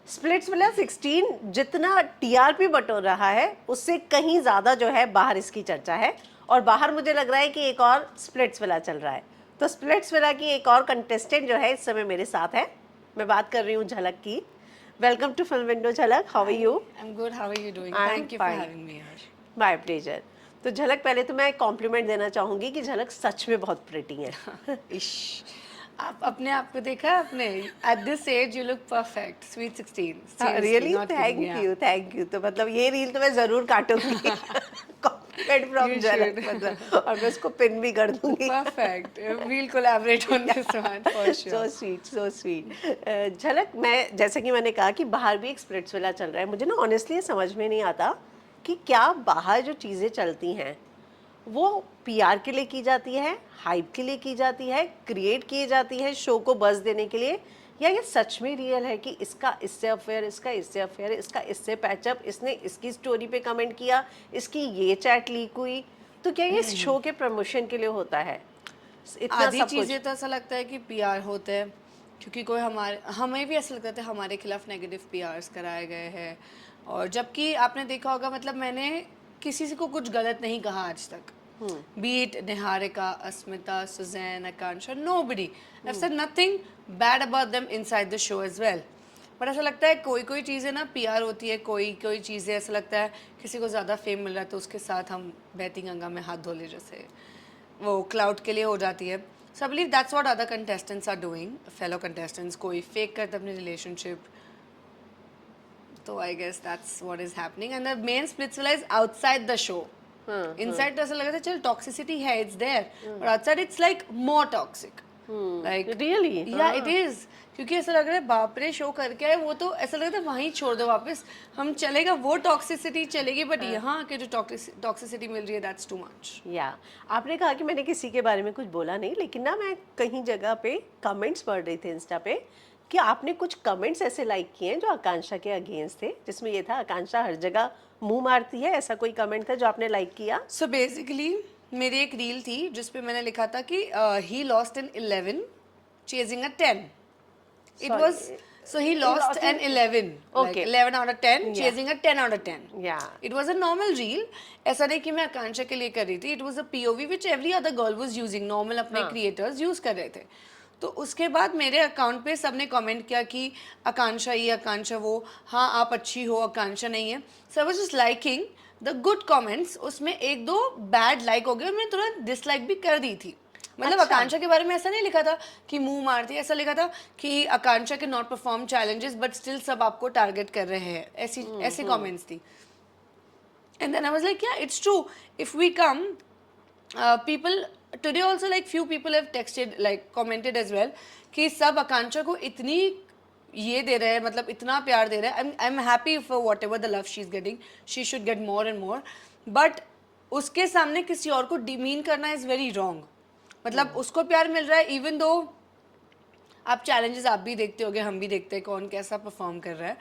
Splits villa 16 जितना TRP बटोर रहा है उससे कहीं ज़्यादा जो है बाहर इसकी चर्चा है, और बाहर मुझे लग रहा है कि एक और स्प्लिट्स विला चल रहा है। तो स्प्लिट्स विला की एक और कंटेस्टेंट जो है इस समय मेरे साथ है। मैं बात कर रही हूँ झलक की। Welcome to Film Window Jhalak, how are you? I'm good. How are you doing? I'm Thank you for fine. having me here. My pleasure. तो झलक, पहले तो मैं एक कॉम्प्लीमेंट देना चाहूँगी कि झलक सच में बहुत प्रिटी है। इश, आप अपने आप को देखा है आपने? At this age, you look perfect. Sweet 16. Seriously, really? not kidding. Thank Yeah. You, thank you. तो मतलब ये रील तो मैं ज़रूर काटूंगी। कॉम्प्लीमेंट फ्रॉम You झलक, should. मतलब, और मैं उसको पिन भी कर दूंगी। Perfect. We'll collaborate on this one for so sure. Sweet, so sweet. झलक, मैं जैसे कि मैंने कहा कि बाहर भी एक स्प्लिट्स विला चल रहा है। मुझे ना ऑनेस्टली समझ में नहीं आता कि क्या बाहर जो चीज़ें चलती हैं वो पीआर के लिए की जाती है, हाइप के लिए की जाती है, क्रिएट की जाती है शो को बज़ देने के लिए, या ये सच में रियल है कि इसका इससे अफेयर, इसका इससे अफेयर, इसका इससे पैचअप, इसने इसकी स्टोरी पे कमेंट किया, इसकी ये चैट लीक हुई। तो क्या ये शो के प्रमोशन के लिए होता है इतना आधी सब कुछ? चीज़ें तो ऐसा लगता है कि पीआर होते हैं, क्योंकि कोई हमें भी ऐसा लगता है हमारे खिलाफ नेगेटिव पीआरस कराए गए हैं। और जबकि आपने देखा होगा, मतलब मैंने किसी से को कुछ गलत नहीं कहा आज तक। Beat Niharika, Asmita, Suzanne, Akanksha, nobody. I've said nothing bad about them inside the show as well. But ऐसा लगता है कोई कोई चीज़ें ना पीआर होती है, कोई कोई चीज़ें ऐसा लगता है किसी को ज़्यादा फेम मिल रहा है तो उसके साथ हम बहती गंगा में हाथ धो ले, जैसे वो क्लाउड के लिए हो जाती है। So I believe that's what other contestants are doing, fellow contestants. कोई फेक करते अपनी रिलेशनशिप, तो I guess that's what is happening. And the main Splitsvilla is outside the show. Inside तो ऐसा लग रहा था चल टॉक्सिसिटी है, it's there, but outside it's like more toxic. Like really? Yeah it is, क्योंकि ऐसा लग रहा है बाप रे शो करके आए वो, तो ऐसा लग रहा है वहीं छोड़ दो वापस, हम चलेगा वो टॉक्सिसिटी चलेगी, बट यहाँ के जो टॉक्सिसिटी मिल रही है दैट्स टू मच। या आपने कहा कि मैंने किसी के बारे में कुछ बोला नहीं, लेकिन ना मैं कहीं जगह पे कमेंट्स पढ़ रही थी इंस्टा पे कि आपने कुछ कमेंट्स ऐसे लाइक किए हैं जो आकांक्षा के अगेंस्ट थे, जिसमें ये था आकांक्षा हर जगह मुंह मारती है, ऐसा कोई कमेंट था जो आपने लाइक किया? सो बेसिकली मेरी एक रील थी जिसपे मैंने लिखा था कि he lost N 11 chasing a 10. It Sorry. was, so he lost an 11. Like Okay. 11 out of 10, Yeah. chasing a 10 out of 10. Yeah. It was a normal reel. ऐसा नहीं कि मैं आकांक्षा के लिए कर रही थी. It was a POV which every other girl was using. Normal अपने creators use कर रहे थे. तो उसके बाद मेरे अकाउंट पे सबने कमेंट किया कि आकांक्षा ये, आकांक्षा वो, हाँ आप अच्छी हो, आकांक्षा नहीं है. So I was just liking the good comments. उसमें एक दो बैड लाइक हो गए और मैं तुरंत डिसलाइक भी कर दी थी. मतलब अच्छा। आकांक्षा के बारे में ऐसा नहीं लिखा था कि मुंह मारती है, ऐसा लिखा था कि आकांक्षा के not perform challenges but still सब आपको टारगेट कर रहे हैं, ऐसी कमेंट्स थी. And then I was like, yeah it's true, if we come people today also, like few people have texted, like commented as well कि सब आकांक्षा को इतनी ये दे रहे हैं, मतलब इतना प्यार दे रहे हैं. आई am happy for what ever the love she is getting, she should get more and more, but उसके सामने किसी और को डिमीन करना इज वेरी रॉन्ग. मतलब उसको प्यार मिल रहा है, इवन दो आप चैलेंजेस आप भी देखते होगे, हम भी देखते हैं कौन कैसा परफॉर्म कर रहा है,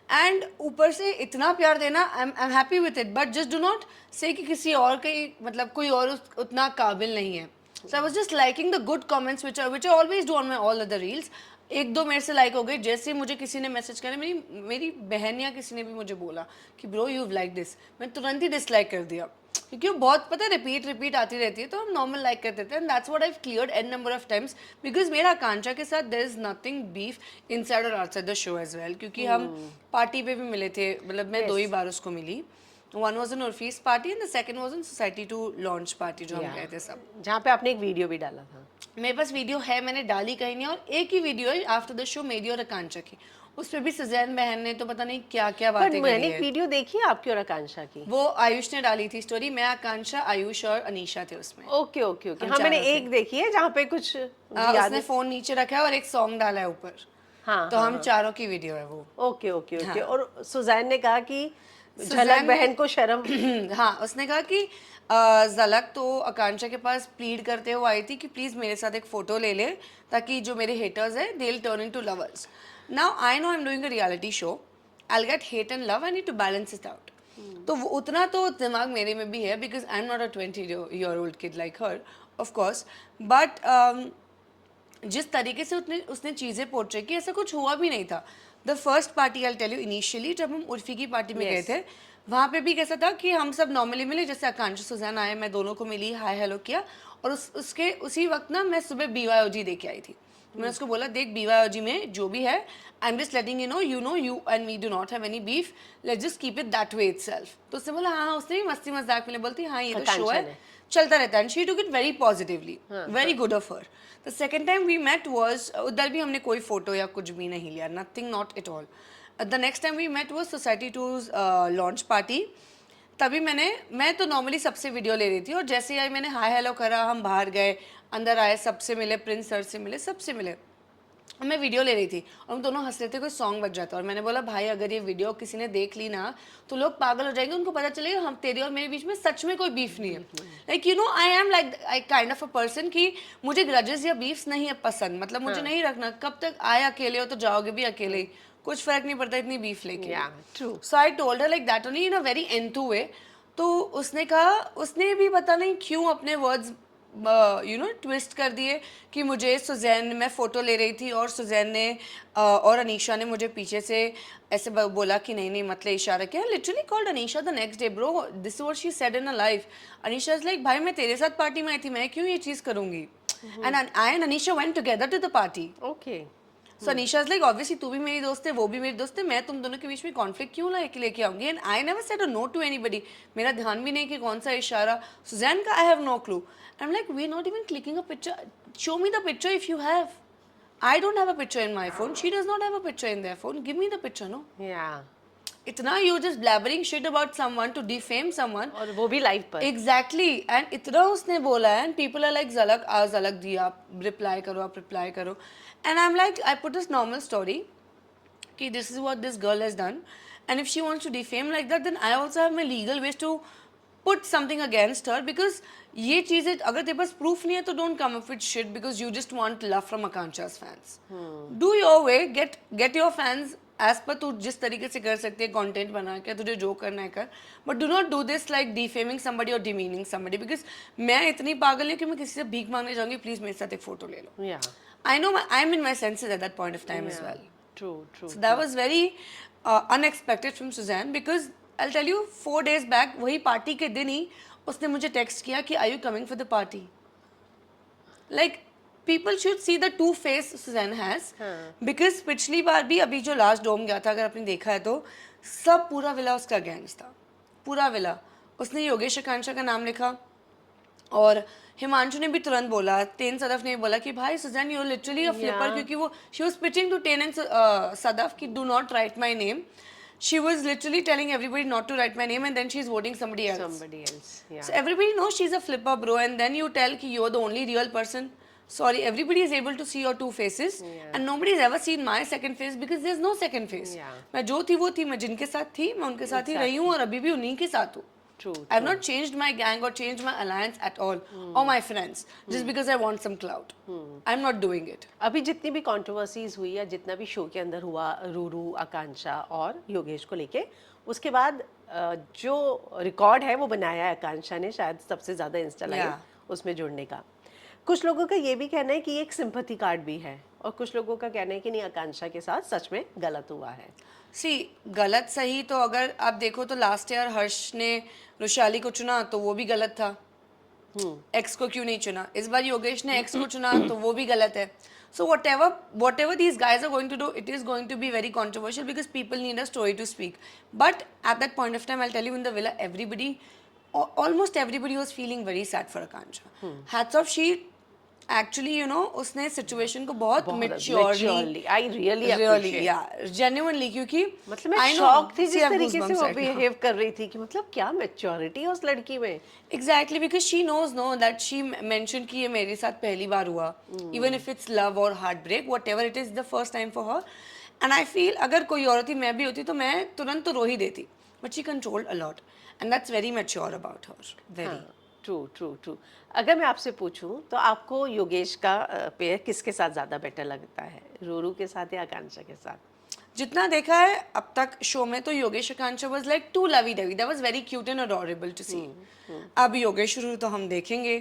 एंड ऊपर से इतना प्यार देना, आई am happy with it, but just do not से कि किसी और के, मतलब कोई और उतना काबिल नहीं है. So I was just liking the good comments which I always do on my all other reels. एक दो मेरे से लाइक हो गए, जैसे ही मुझे किसी ने मैसेज करा, मेरी बहन या किसी ने भी मुझे बोला कि ब्रो यू लाइक दिस, मैं तुरंत ही डिसलाइक कर दिया, क्योंकि वो बहुत पता है रिपीट आती रहती है, तो हम नॉर्मल लाइक कर देते हैं. And that's what I have cleared an number of times, because मेरा आकांक्षा के साथ there is nothing beef inside और outside the show as well, क्योंकि हम पार्टी पे भी मिले थे, मतलब मैं 2 ही बार उसको मिली. One was an Urfi's party and the second was an society to launch party, जो हम गए थे सब, जहाँ पे आपने एक वीडियो भी डाला था. मेरे पास वीडियो है, मैंने डाली कहीं नहीं, और एक ही वीडियो है आफ्टर द शो मेरी और आकांक्षा की, उसमें भी सुजैन बहन ने तो पता नहीं क्या क्या पर बातें करी मैंने एक है. वीडियो देखी है आपकी और आकांक्षा की. वो आयुष ने डाली थी स्टोरी, मैं, आकांक्षा, आयुष और अनीशा थे उसमें. Okay okay okay. हम हाँ, मैंने चारों थे. एक देखी है जहाँ पे कुछ उसने फोन नीचे रखा है और एक सॉन्ग डाला है ऊपर. हाँ, तो हम चारों की वीडियो है वो. Okay okay okay. हाँ. और सुजैन ने कहा कि झलक सुजैन बहन ने- को शर्म. हाँ, उसने कहा कि झलक तो आकांक्षा के पास प्लीड करते हुए आई थी कि प्लीज मेरे साथ एक फोटो ले ले, ताकि जो मेरे हेटर्स है they will turn into lovers. Now I know I am doing a reality show, I will get hate and love, I need to balance it out. तो वो उतना तो दिमाग मेरे में भी है, because I am not a 20-year-old kid like her, of course, but जिस तरीके से उसने चीज़ें पोर्ट्रे की, ऐसा कुछ हुआ भी नहीं था. The first party I tell you initially, जब हम उर्फी की पार्टी में गए Yes. थे, वहाँ पे भी कैसा था कि हम सब नॉर्मली मिले, जैसे आकांक्षा सुजैन आए, मैं दोनों को मिली, हाय हेलो किया, और उसके उसी वक्त ना मैं सुबह BYOG देख के आई थी। मैंने उसको बोला देख BYOG में जो भी है, I am just letting you know you and me do not have any beef, let's just keep it that way itself. तो उसने बोला हाँ, उसने भी मस्ती मजाक में बोलती हाँ ये तो शो आकांक्षा है, ने। चलता रहता है, and she took it very positively, very good of her. The second time we met was, उधर भी हमने कोई फोटो या कुछ भी नहीं लिया, nothing, not at all. The next time we met was society to launch party. तभी मैं तो नॉर्मली सबसे वीडियो ले रही थी, और जैसे ही आई मैंने हाय हेलो करा, हम बाहर गए, अंदर आए, सबसे मिले, प्रिंस सर से मिले, सबसे मिले, और मैं वीडियो ले रही थी, और हम दोनों हंस रहे थे, कोई सॉन्ग बज जाता, और मैंने बोला भाई अगर ये वीडियो किसी ने देख ली ना तो लोग पागल हो जाएंगे, उनको पता चलेगा हम तेरे और मेरे बीच में सच में कोई बीफ नहीं है। Like you know I am like I kind of a person कि मुझे ग्रजेस या बीफ्स नहीं है पसंद, मतलब मुझे नहीं रखना, कब तक आए अकेले हो तो जाओगे भी अकेले ही, कुछ फर्क नहीं पड़ता इतनी बीफ लेके। Yeah, true. So I told her like that only in a very enthu way. तो उसने कहा, उसने भी पता नहीं क्यों अपने वर्ड्स ट्विस्ट कर दिए कि मुझे सुजैन, मैं फ़ोटो ले रही थी और सुजैन ने और अनीशा ने मुझे पीछे से ऐसे बोला कि नहीं नहीं मतलब इशारा किया। Literally called Anisha the next day, bro this what she said in a life. Anisha is like भाई मैं तेरे साथ पार्टी में आई थी, मैं क्यों ये चीज़ करूँगी, and I and Anisha went together to the party. Okay. So Anisha is like obviously तू भी मेरी दोस्त है, वो भी मेरी दोस्त है, मैं तुम दोनों के बीच में कॉन्फ्लिक्ट क्यों लेके आऊंगी, and I never said a no to anybody. मेरा ध्यान भी नहीं कि कौन सा इशारा, सुजैन का I have no clue. I am like we not even clicking a picture, show me the picture if you have. I don't have a picture in my phone, she does not have a picture in their phone, give me the picture. No, Yeah. इतना you just blabbering shit about someone to defame someone, और वो भी live पर। Exactly, and इतना उसने बोला है, and people are like झलक आ झलक दी, आप रिप्लाई करो, आप रिप्लाई करो, and I am like I put this normal story कि this is what this girl has done, and if she wants to defame like that then I also have my legal ways to put something against her, because ये चीजें अगर तेरे पास proof नहीं है तो don't come up with shit because you just want love from Akanksha's fans. Do your way, get your fans as per तू जिस तरीके से कर सकती है, कंटेंट बना के तुझे जो करना है कर, but do not do this like defaming somebody और डिमीनिंग समबडी, बिकॉज मैं इतनी पागल हूँ कि मैं किसी से भीख मांगने जाऊंगी, प्लीज मेरे साथ एक फोटो ले लो। Yeah. I know I am in my senses at that point of time as well. True, true. So that was very unexpected from Suzanne because I'll tell you 4 days back वही party के दिन ही उसने मुझे text किया कि are you coming for the party? Like people should see the two face Suzanne has because पिछली बार भी अभी जो लास्ट डोम गया था अगर आपने देखा है तो सब पूरा विला उसका अगेंस्ट था, पूरा विला। उसने योगेश आकांक्षा का नाम लिखा और हिमांशु ने भी तुरंत बोला, तेन सदफ ने भी बोला कि भाई Suzanne you literally a flipper, क्योंकि वो she was pitching to ten and Sadaf कि do not write my name, she was literally telling everybody not to write my name and then she is voting somebody else. Somebody else. Yeah. So everybody knows she's a flipper, bro, and then you tell कि you're the only real person. Sorry, everybody is able to see your two faces, and nobody's ever seen my second face because there's no second face. Yeah. मैं जो थी वो थी, मैं जिनके साथ थी मैं उनके साथ ही रही हूँ और अभी भी उन्हीं के साथ हूँ। True. I have not changed my gang or changed my alliance at all or my friends just because I want some clout. I'm not doing it. अभी जितनी भी कंट्रोवर्सीज हुई या जितना भी शो के अंदर हुआ रूरू, आकांक्षा और योगेश को लेके, उसके बाद जो रिकॉर्ड है वो बनाया है आकांक्षा ने, शायद सबसे ज़्यादा इंस्टा लाइव उसमें जुड़ने का। कुछ लोगों का ये भी कहना है कि एक सिंपैथी कार्ड भी है, और कुछ लोगों का कहना है कि नहीं आकांक्षा के साथ सच में गलत हुआ है। सी गलत सही तो अगर आप देखो तो लास्ट ईयर हर्ष ने रुशाली को चुना तो वो भी गलत था, एक्स को क्यों नहीं चुना। इस बार योगेश ने एक्स को चुना तो वो भी गलत है। So whatever these guys are going to do, it is going to be very controversial because people need a story to speak. But at that point of time, I'll tell you, in the villa, almost everybody was feeling very sad for Akanksha. Hats off, she actually, उसने situation को बहुत maturely, I really appreciate. yeah, genuinely, क्योंकि मतलब मैं shock थी जिस तरीके से वो बिहेव कर रही थी कि मतलब क्या मैच्योरिटी है उस लड़की में। Exactly, because she knows that she mentioned कि ये मेरे साथ पहली बार हुआ, even if it's love or heartbreak, whatever it is, the first time for her. And I feel अगर कोई और थी, मैं भी होती तो मैं तुरंत तो रो ही देती, but she controlled a lot, and that's very mature about her, very. True. अगर मैं आपसे पूछूं तो आपको योगेश का पेयर किसके साथ ज़्यादा बेटर लगता है, रूरू के साथ या आकांक्षा के साथ? जितना देखा है अब तक शो में, तो Yogesh Akanksha was like too lovey dovey, that was very cute and adorable to see. अब योगेश शुरू तो हम देखेंगे.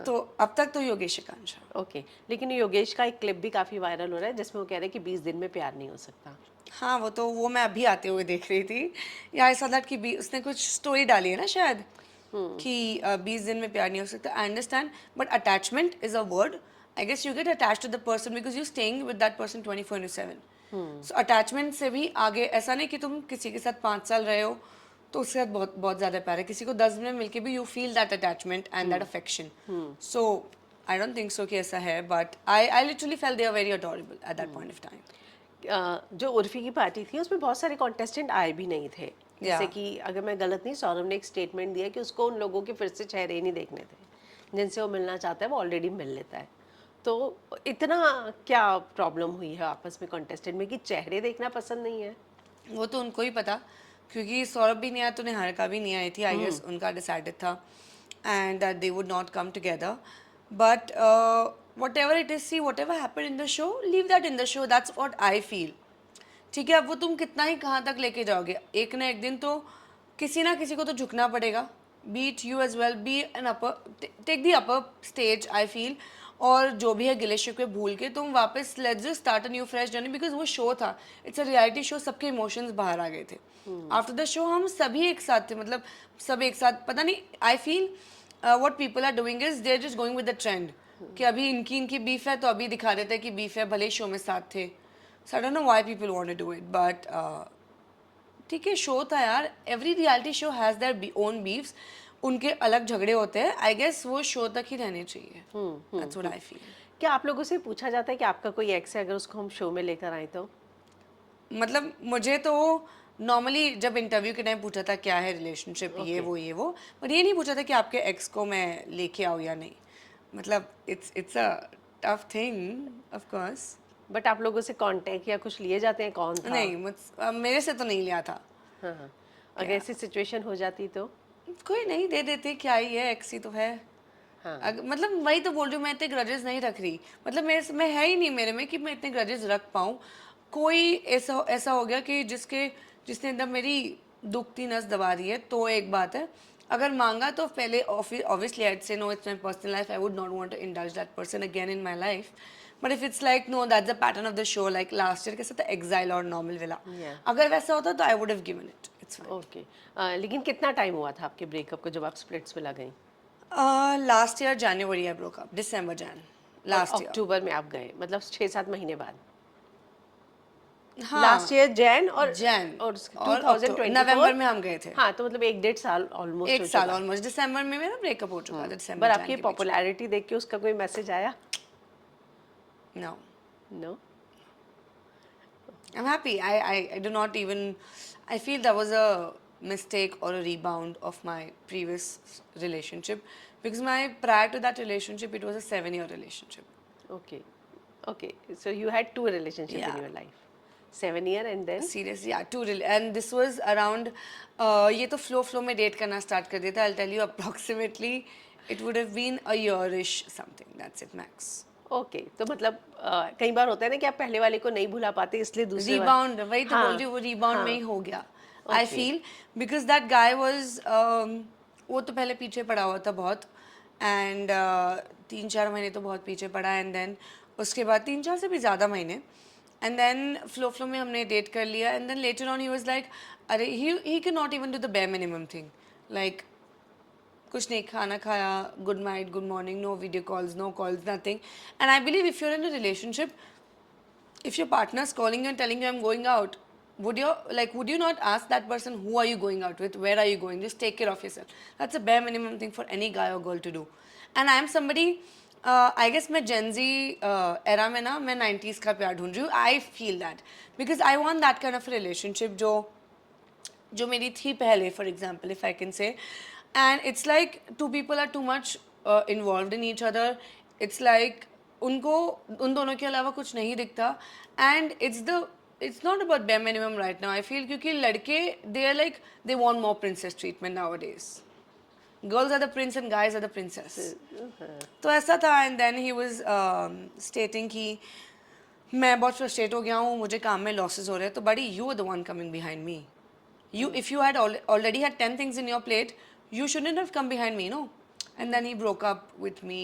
तो अब तक तो योगेश आकांक्षा. ओके, लेकिन योगेश का एक क्लिप भी काफ़ी वायरल हो रहा है जिसमें वो कह रहे हैं कि 20 दिन में प्यार नहीं हो सकता. हाँ, वो मैं अभी आते हुए देख रही थी. या ऐसा दैट कि उसने कुछ स्टोरी डाली है ना शायद, कि 20 दिन में प्यार नहीं हो सकता. I understand, but attachment is a word. I guess you get attach to the person because you staying with that person 24/7. So attachment से भी आगे, ऐसा नहीं कि तुम किसी के साथ 5 साल रहे हो तो उसके साथ बहुत बहुत ज़्यादा प्यार है. किसी को 10 दिन में मिलके भी you feel that attachment and that affection. So I don't think so कि ऐसा है, but I literally felt they are very adorable at that point of time. जो उर्फी की पार्टी थी उसमें बहुत सारे कॉन्टेस्टेंट आए भी नहीं थे. जैसे Yeah. कि अगर मैं गलत नहीं, सौरभ ने एक स्टेटमेंट दिया कि उसको उन लोगों के फिर से चेहरे ही नहीं देखने थे जिनसे वो मिलना चाहता है, वो ऑलरेडी मिल लेता है. तो इतना क्या प्रॉब्लम हुई है आपस में कॉन्टेस्टेंट में कि चेहरे देखना पसंद नहीं है? वो तो उनको ही पता, क्योंकि सौरभ भी नहीं आया तो निहारिका भी नहीं आई थी. आई गेस उनका डिसाइडेड था and that they would not come together. But what ever it is, see what ever happen in the show, leave that in the show. That's what I feel. ठीक है, अब वो तुम कितना ही कहाँ तक लेके जाओगे, एक ना एक दिन तो किसी ना किसी को तो झुकना पड़ेगा. Beat you as well, be an upper, take the upper stage I feel. और जो भी है गिले शिकवे भूल के तुम वापस let's just start a new fresh journey. Because वो शो था, इट्स अ रियलिटी शो, सबके इमोशंस बाहर आ गए थे. आफ्टर द शो हम सभी एक साथ थे, मतलब सब एक साथ. पता नहीं, I feel what people are doing is they are just going with the trend, कि अभी इनकी बीफ है तो अभी दिखा देते हैं कि बीफ है, भले ही शो में साथ थे. So I don't know why people want to do it, but ठीक है, शो था यार. Every reality show has their own beefs. उनके अलग झगड़े होते हैं. आई गेस वो शो तक ही रहने चाहिए. That's what I feel. क्या आप लोगों से पूछा जाता है कि आपका कोई एक्स है, अगर उसको हम शो में लेकर आए तो? मतलब मुझे तो नॉर्मली जब इंटरव्यू के टाइम पूछा था क्या है रिलेशनशिप, ये वो, बट ये नहीं पूछा था कि आपके एक्स को मैं लेके आऊँ या नहीं. मतलब it's a tough thing of course. But आप लोगों से कांटेक्ट या कुछ लिए जाते हैं, कौन था? नहीं, मेरे से तो नहीं लिया था. हाँ हाँ. अगर ऐसी सिचुएशन हो जाती तो? कोई नहीं, दे देते, क्या ही है, एक्स ही तो है. हाँ. मतलब वही तो बोल रही हूँ, मैं इतने ग्रजेस नहीं रख रही. मतलब मेरे में है ही नहीं, मेरे में कि मैं इतने ग्रजेस रख पाऊँ. कोई ऐसा ऐसा हो गया कि जिसने एकदम मेरी दुखती नस दबा दी है तो एक बात है. अगर मांगा तो पहले obviously I say no, it's my personal life, I would not want to indulge that person again in my life. But if it's like no, that's the pattern of the show, like last year कैसा था exile और normal villa, Yeah. अगर वैसा होता तो I would have given it. It's fine. Okay. लेकिन कितना time हुआ था आपके ब्रेकअप को जब आप स्प्लिट्स विला गई? Last year January I broke up, December Jan last year. अक्टूबर में आप गए, मतलब 6-7 महीने बाद. हाँ, लास्ट ईयर जैन और जैन और और 2024 नवंबर में हम गए थे. हाँ, तो मतलब 1-1.5 साल ऑलमोस्ट एक साल ऑलमोस्ट. दिसंबर में मेरा ब्रेकअप हो चुका था. दिसंबर पर आपकी पॉपुलैरिटी देख के उसका कोई मैसेज आया? No, no. I'm happy. I do not even, I feel that was a mistake or a rebound of my previous relationship, because prior to that relationship it was a 7-year relationship. Okay. Okay. So you had two relationships in Yeah. your life. 7 year and then? Seriously, yeah, and this was around ये तो flow में date करना start कर दिया था. I'll tell you approximately it would have been a yearish something. That's it max. Okay. तो मतलब कई बार होता है ना कि आप पहले वाले को नहीं भुला पाते, इसलिए दूसरे रिबाउंड, वही तो बोल रही हूँ, वो रिबाउंड में ही हो गया. I feel because that guy was, वो तो पहले पीछे पड़ा हुआ था बहुत, एंड 3-4 महीने तो बहुत पीछे पड़ा, एंड देन उसके बाद 3-4 से भी ज़्यादा महीने, एंड देन फ्लो में हमने डेट कर लिया, and then later on he was like, अरे he can not even do the bare minimum thing, like कुछ नहीं, खाना खाया, good night, good morning, no video calls, no calls, nothing. And I believe if you are in a relationship, if your partner is calling you and telling you I'm going out, would you not ask that person who are you going out with, where are you going, just take care of yourself. That's a bare minimum thing for any guy or girl to do. And I am somebody, I guess मैं Gen Z era में ना, मैं 90s का प्यार ढूंढ रही हूँ. I feel that because I want that kind of a relationship जो मेरी थी पहले, for example, if I can say. And it's like two people are too much involved in each other. It's like उनको उन दोनों के अलावा कुछ नहीं दिखता, and it's not about bare minimum right now I feel, क्योंकि लड़के they are like they want more princess treatment nowadays. Girls are the prince and guys are the princess. तो ऐसा था. And then he was stating कि मैं बहुत frustrate हो गया हूँ, मुझे काम में लॉसेस हो रहे हैं, तो बड़ी you are the one coming behind me. You, if you had already had 10 things in your plate, you shouldn't have come behind me, no? And then he broke up with me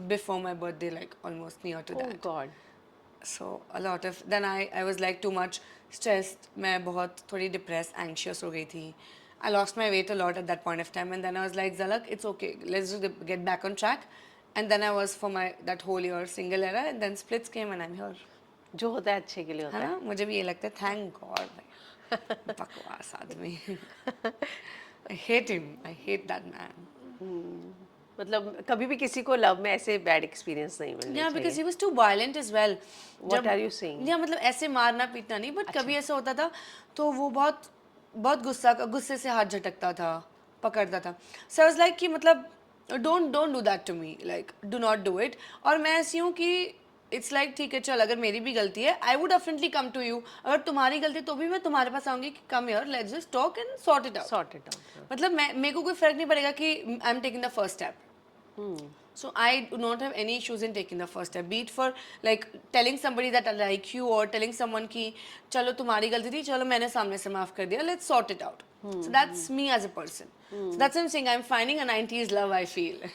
before my birthday, like almost near to oh that. God. So a lot of, then I was like too much stressed. मैं बहुत थोड़ी depressed, anxious हो गई थी. I lost my weight a lot at that point of time, and then I was like, Zalak, it's okay, let's just get back on track. And then I was for my that whole year single era, and then splits came, and I'm here. जो होता है अच्छे के लिए है होता ना? है. मुझे भी ये लगता है, thank God भाई. बकवास आदमी. I hate him. I hate that man. मतलब कभी भी किसी को लव में ऐसे बैड एक्सपीरियंस नहीं मिलने Yeah, because चाहिए. he was too violent as well. What are you saying? या मतलब ऐसे मारना पीटना नहीं, बट कभी ऐसा होता था तो वो बहुत बहुत गुस्से से हाथ झटकता था, पकड़ता था. So I was like कि मतलब don't do that to me, like do not do it. और मैं ऐसी हूँ कि इट्स लाइक ठीक है चल, अगर मेरी भी गलती है I would definitely come to you. अगर तुम्हारी गलती तो भी मैं तुम्हारे पास आऊंगी कि come here, let's just talk and sort it out. Sort it out. मतलब मेरे को कोई फर्क नहीं पड़ेगा कि I am taking the first step. So I do not have any issues in taking the first step. Be it for like telling somebody that I like you, or telling someone कि चलो तुम्हारी गलती थी, चलो मैंने सामने से माफ कर दिया, let's sort it out. So that's me as a person. So that's what I'm saying. I'm finding a 90s love, I feel.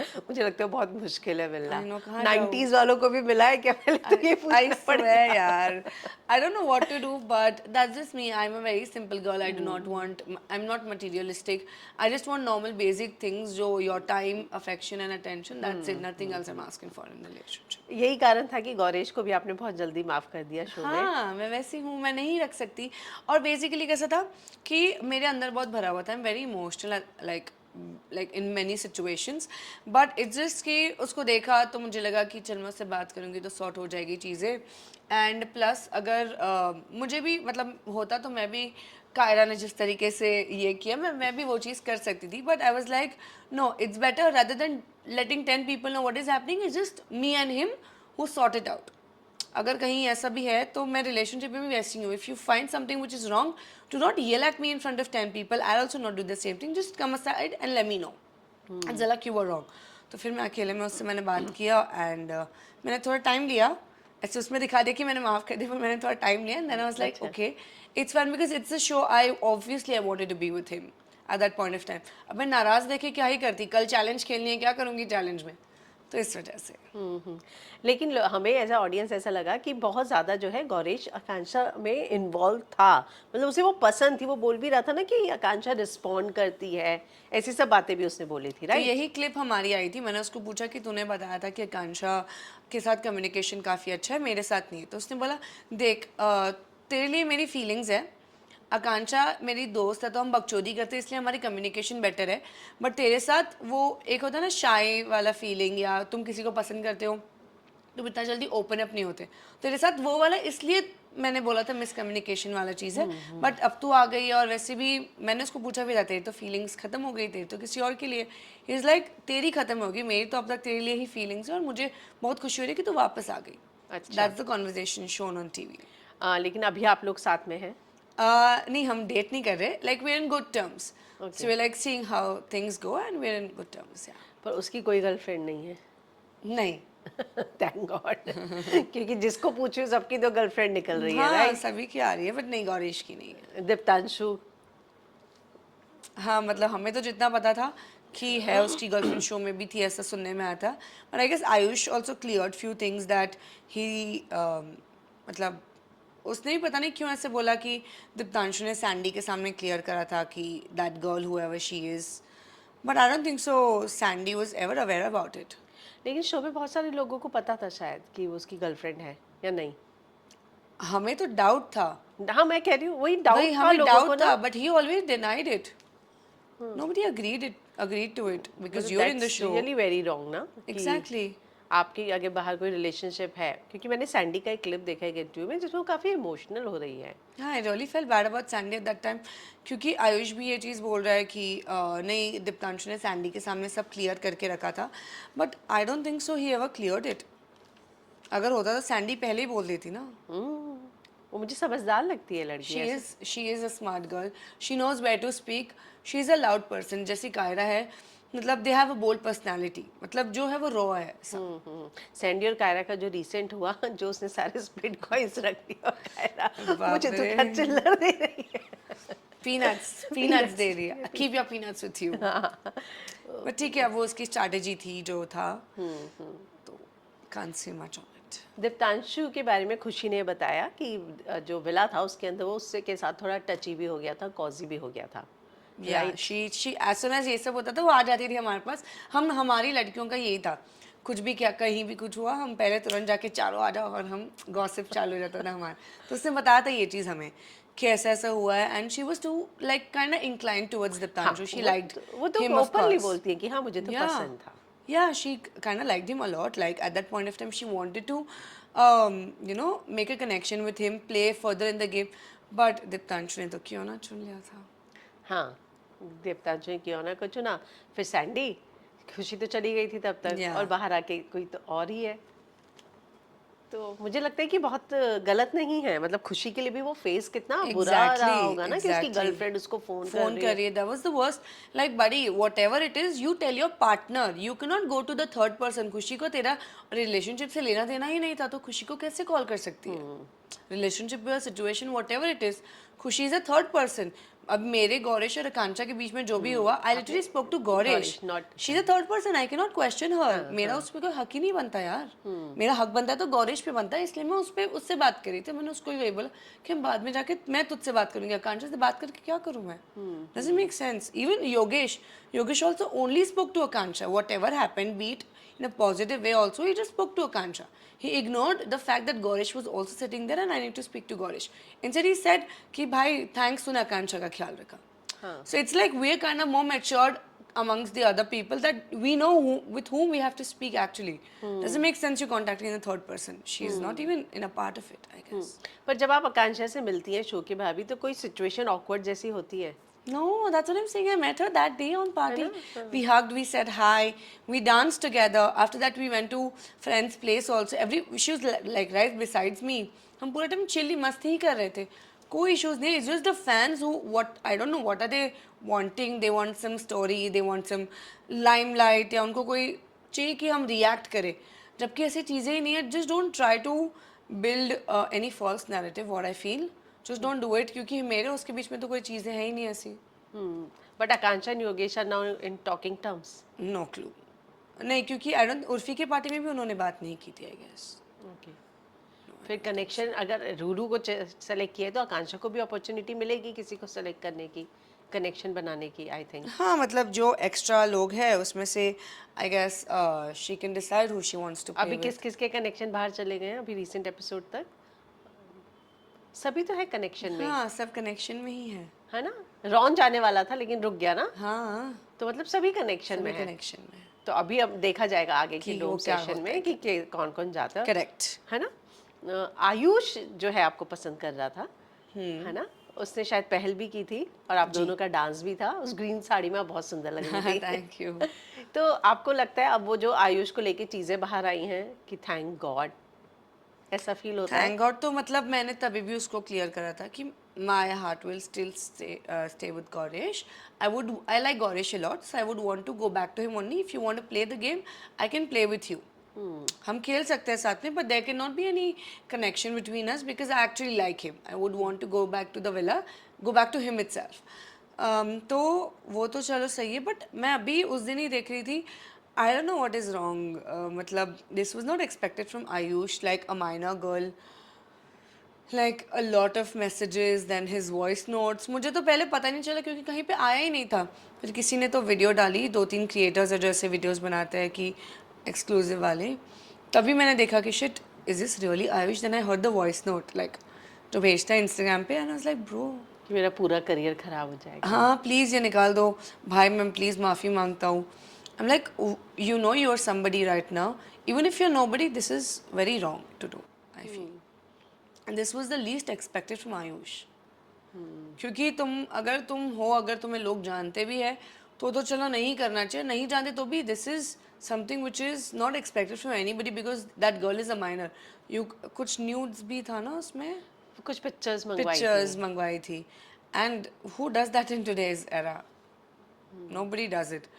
मुझे लगता है बहुत मुश्किल है मिलना. I know, कहाँ 90s वालों को भी मिला है क्या? पहले तो ये I पूछना swear, पड़ेगा. yaar. I don't know what to do, but that's just me. I'm a very simple girl. I do not want. I'm not materialistic. I just want normal, basic things. जो your time, affection, and attention. That's it. Nothing else I'm asking for in a relationship. यही कारण था कि गौरेश को भी आपने बहुत जल्दी माफ कर दिया शो में. हाँ, मैं वैसी हूँ, मैं नहीं रख सकती. और बेसिकली कैसा था कि मेरे अंदर बहुत भरा हुआ था. I am very emotional, like in many situations, but it's just कि उसको देखा तो मुझे लगा कि चल मैं उससे बात करूँगी तो सॉर्ट हो जाएगी चीज़ें. एंड प्लस अगर मुझे भी मतलब होता तो मैं भी कायरा ने जिस तरीके से ये किया मैं भी वो चीज़ कर सकती थी. But I was like no, it's better rather than letting 10 people know what is happening, is just me and him who sort it out. अगर कहीं ऐसा भी है तो मैं रिलेशनशिप में भी वैसी हूँ. If you find something which is wrong, do not yell at me in front of 10 people. I also not do the same thing. Just come aside and let me know जला क्यों वो wrong. तो फिर मैं अकेले में उससे मैंने बात किया एंड मैंने थोड़ा टाइम लिया. ऐसे उसमें दिखा दिया कि मैंने माफ़ कर दिया, पर मैंने थोड़ा टाइम लिया. And then I was like okay, it's fun because it's a show. I obviously I wanted to be with him at that point of time. अब मैं नाराज़ देखे क्या ही करती, कल चैलेंज खेलनी है, क्या करूँगी चैलेंज में. तो इस वजह से लेकिन हमें एज अ ऑडियंस ऐसा लगा कि बहुत ज़्यादा जो है गौरेश आकांक्षा में इन्वॉल्व था. मतलब उसे वो पसंद थी. वो बोल भी रहा था ना कि आकांक्षा रिस्पॉन्ड करती है, ऐसी सब बातें भी उसने बोली थी. तो राइट. यही क्लिप हमारी आई थी. मैंने उसको पूछा कि तूने बताया था कि आकांक्षा के साथ कम्युनिकेशन काफ़ी अच्छा है, मेरे साथ नहीं है. तो उसने बोला देख तेरे लिए मेरी फीलिंग्स है, आकांक्षा मेरी दोस्त है तो हम बकचोदी करते हैं इसलिए हमारी कम्युनिकेशन बेटर है. बट तेरे साथ वो एक होता है ना शाय वाला फीलिंग, या तुम किसी को पसंद करते हो तुम इतना जल्दी ओपन अप नहीं होते. तेरे साथ वो वाला, इसलिए मैंने बोला था मिसकम्युनिकेशन वाला चीज़ है. बट अब तू आ गई है, और वैसे भी मैंने उसको पूछा भी था तेरी तो फीलिंग्स खत्म हो गई थी तो किसी और के लिए. इज़ लाइक तेरी खत्म होगी, मेरी तो अब तक तेरे लिए ही फीलिंग्स है, और मुझे बहुत खुशी हो रही है कि तू वापस आ गई. अच्छा. That's the conversation shown on TV. लेकिन अभी आप लोग साथ में हैं. नहीं, हम डेट नहीं कर रहे. Like we are in good terms. So we like seeing how things go and we are in good terms. या पर उसकी कोई गर्लफ्रेंड नहीं है. नहीं. Thank God. क्योंकि जिसको पूछो सबकी तो गर्लफ्रेंड निकल रही है. हाँ, राइट. सभी की आ रही है बट नहीं, गौरीश की नहीं है. दीप्तांशु. हाँ, मतलब हमें तो जितना पता था कि है उसकी गर्लफ्रेंड शो में भी थी, ऐसा सुनने में आया था. But I guess Ayush also cleared few things that he मतलब उसने भी पता नहीं क्यों ऐसे बोला कि दीप्तांशु ने सैंडी के सामने क्लियर करा था कि that girl whoever she is. But I don't think so Sandy was ever aware about it. लेकिन शो में बहुत सारे लोगों को पता था शायद कि वो उसकी गर्लफ्रेंड है या नहीं. हमें तो डाउट था. हाँ, मैं कह रही हूँ वही भाई डाउट था हमें लोगों को डाउट ना. था, but he always denied it. Nobody agreed to it because you're in the show. Really very wrong ना. कि Exactly. आपकी आगे बाहर कोई रिलेशनशिप है. क्योंकि मैंने सैंडी का एक क्लिप देखा है गेट टू में जिसमें वो काफी इमोशनल हो रही है. हाँ, I really felt bad about Sandy at that time क्योंकि आयुष भी ये चीज़ बोल रहा है कि नहीं, दीप्तांशु ने सैंडी के सामने सब क्लियर करके रखा था. But I don't think so he ever cleared it. अगर होता तो सैंडी पहले ही बोल देती ना. वो मुझे समझदार लगती है लड़की. She is a smart girl. She knows where to speak. She is a loud person. जैसी कायरा है, मतलब they have a bold personality, मतलब जो है वो रॉ है सैंडी और कायरा का जो रिसेंट हुआ, जो उसने सारे स्प्लिट कॉइंस रख दिया, और कायरा बाप मुझे तो रे। क्या चिल्लर दे रही है। पीनट्स दे रही है, keep your peanuts with you. हाँ। बट ठीक है, वो उसकी स्ट्रैटेजी थी जो था, तो can't say much on it. Diptanshu के बारे में खुशी ने बताया कि जो विला था उसके अंदर वो उससे के साथ थोड़ा टची भी हो गया था, कॉजी भी हो गया था, या right? She as soon as ये सब होता था वो आ जाती थी हमारे पास। हम हमारी लड़कियों का यही था, कुछ भी क्या कहीं भी कुछ हुआ हम पहले तुरंत जाके चारों आ जाओ और हम गॉसिप चालू हो जाता था हमारा। तो उसने बताया था ये चीज़ हमें कि ऐसा ऐसा हुआ है, and she was too like kind of incline towards हाँ, दीप्तांशु, शी लाइक्ड वो तो हिम ऑफ ओपनली कोर्स। बोलती है कि हाँ मुझे तो पसंद था। Yeah, she kind of liked him a lot. Like at that point of time, she wanted to, make a connection with him, play further in the game. But Diptanshu ने तो क्यों ना चुन लिया था। हाँ, दीप्तांशु ने किया ना कुछ चुना, फिर सैंडी, खुशी तो चली गई थी तब तक, Yeah. और बाहर आके कोई तो और ही है। तो मुझे लगता है कि बहुत गलत नहीं है, मतलब खुशी के लिए भी वो फेस कितना बुरा रहा होगा ना, कि उसकी गर्लफ्रेंड उसको फोन कर फोन रही कर है। रही है, that was the worst. Like buddy, whatever it is, you tell your partner. You cannot go to the third person. खुशी को तेरा रिलेशनशिप से लेना देना ही नहीं था, तो खुशी को कैसे कॉल कर सकती है? रिलेशनशिप या सिचुएशन whatever it is, खुशी इज अ थर्ड पर्सन। अब मेरे गौरेश और आकांक्षा के बीच में जो भी हुआ, I literally spoke to Gauresh, Gauresh, not- she is a third person, I can not question her. मेरा उस पर कोई हक ही नहीं बनता यार। मेरा हक बनता है तो गौरेश पे बनता है, इसलिए मैं उस पे उससे बात करी थी। मैंने उसको वही बोला कि हम बाद में जाके मैं तुझसे बात करूंगी, आकांक्षा से बात करके क्या करूं मैं? Doesn't make sense. Even Yogesh also only spoke to Akanksha, whatever happened, beat in a positive way also, he just spoke to Akansha. He ignored the fact that Gorish was also sitting there and I need to speak to Gorish. Instead he said कि भाई thanks तूने Akansha का ख्याल रखा. So it's like we're kind of more matured amongst the other people that we know with whom we have to speak actually. Doesn't make sense you contacting the third person. She's not even in a part of it, I guess. पर जब आप आकांक्षा से मिलती हैं show के भाभी, तो कोई सिचुएशन ऑकवर्ड जैसी होती है? No, that's what I'm saying. I met her that day on party. Hello? We hugged, we said hi, we danced together. After that, we went to friend's place also. She was like right besides me. हम पूरा time chilli मस्ती ही कर रहे थे, कोई issues नहीं. It's just the fans who I don't know what are they wanting. They want some story, they want some limelight, या उनको कोई चाहिए कि हम react करें, जबकि ऐसी चीज़ें ही नहीं है. Just don't try to build any false narrative. What I feel, just don't do it, क्योंकि मेरे उसके बीच में तो कोई चीज़ें हैं ही नहीं ऐसी. But Akanksha and Yogesh are now in talking terms? No clue. नहीं, क्योंकि आई डोंट, उर्फी के पार्टी में भी उन्होंने बात नहीं की थी, आई गेस. ओके, फिर कनेक्शन अगर रूरू को सेलेक्ट किया है तो आकांक्षा को भी अपॉर्चुनिटी मिलेगी किसी को सेलेक्ट करने की, कनेक्शन बनाने की, आई थिंक। हाँ, मतलब जो एक्स्ट्रा लोग हैं उसमें से I guess she can decide who she wants to play अभी विद. किस किस के कनेक्शन बाहर चले गए हैं अभी रिसेंट एपिसोड तक? सभी तो है कनेक्शन में, हाँ, सब कनेक्शन में ही है ना? रॉन जाने वाला था लेकिन रुक गया ना, हाँ, तो मतलब सभी कनेक्शन में सभी है। कनेक्शन में. तो अभी अब देखा जाएगा आगे की कि डोम वो क्या सेशन होता में कि कौन कौन जाता है, करेक्ट. है ना? आयुष जो है आपको पसंद कर रहा था, है ना? उसने शायद पहल भी की थी और आप दोनों का डांस भी था, उस ग्रीन साड़ी में आप बहुत सुंदर लग रही थी। Thank you. तो आपको लगता है अब वो जो आयुष को लेके चीजें बाहर आई हैं कि थैंक गॉड, ऐसा फील होता है? थैंक गॉड तो मतलब मैंने तभी भी उसको क्लियर करा था कि my heart will still stay with Gauresh. I like Gauresh a lot, so I would want to go back to him only. If you want to play the game, I can play with you. हम खेल सकते हैं साथ में, but there can not be any connection between us because I actually like him. I would want to go back to the villa, go back to him itself. तो वो तो चलो सही है, बट मैं अभी उस दिन ही देख रही थी. I don't know what is wrong. मतलब this was not expected from Ayush, like a minor girl, like a lot of messages, then his voice notes. मुझे तो पहले पता नहीं चला क्योंकि कहीं पे आया ही नहीं था. फिर किसी ने तो वीडियो डाली, 2-3 क्रिएटर्स है जो ऐसे वीडियोस बनाते हैं कि एक्सक्लूसिव वाले, तभी मैंने देखा कि shit, is this really Ayush. Then I heard the voice note like जो भेजता है इंस्टाग्राम पे, and I was like bro, कि मेरा पूरा करियर खराब हो जाएगा। हाँ प्लीज़ ये निकाल दो भाई, मैं प्लीज़ माफ़ी मांगता हूँ. I'm like, you know you're somebody right now. Even if you're nobody, this is very wrong to do, I feel. And this was the least expected from Ayush. क्योंकि अगर तुम हो, अगर तुम्हें लोग जानते भी है तो चलो नहीं करना चाहिए, नहीं जानते तो भी this is something which is not expected from anybody because that girl is a minor. कुछ nudes भी था ना उसमें, कुछ पिक्चर्स मंगवाई थी. And who does that in today's era? Nobody does it.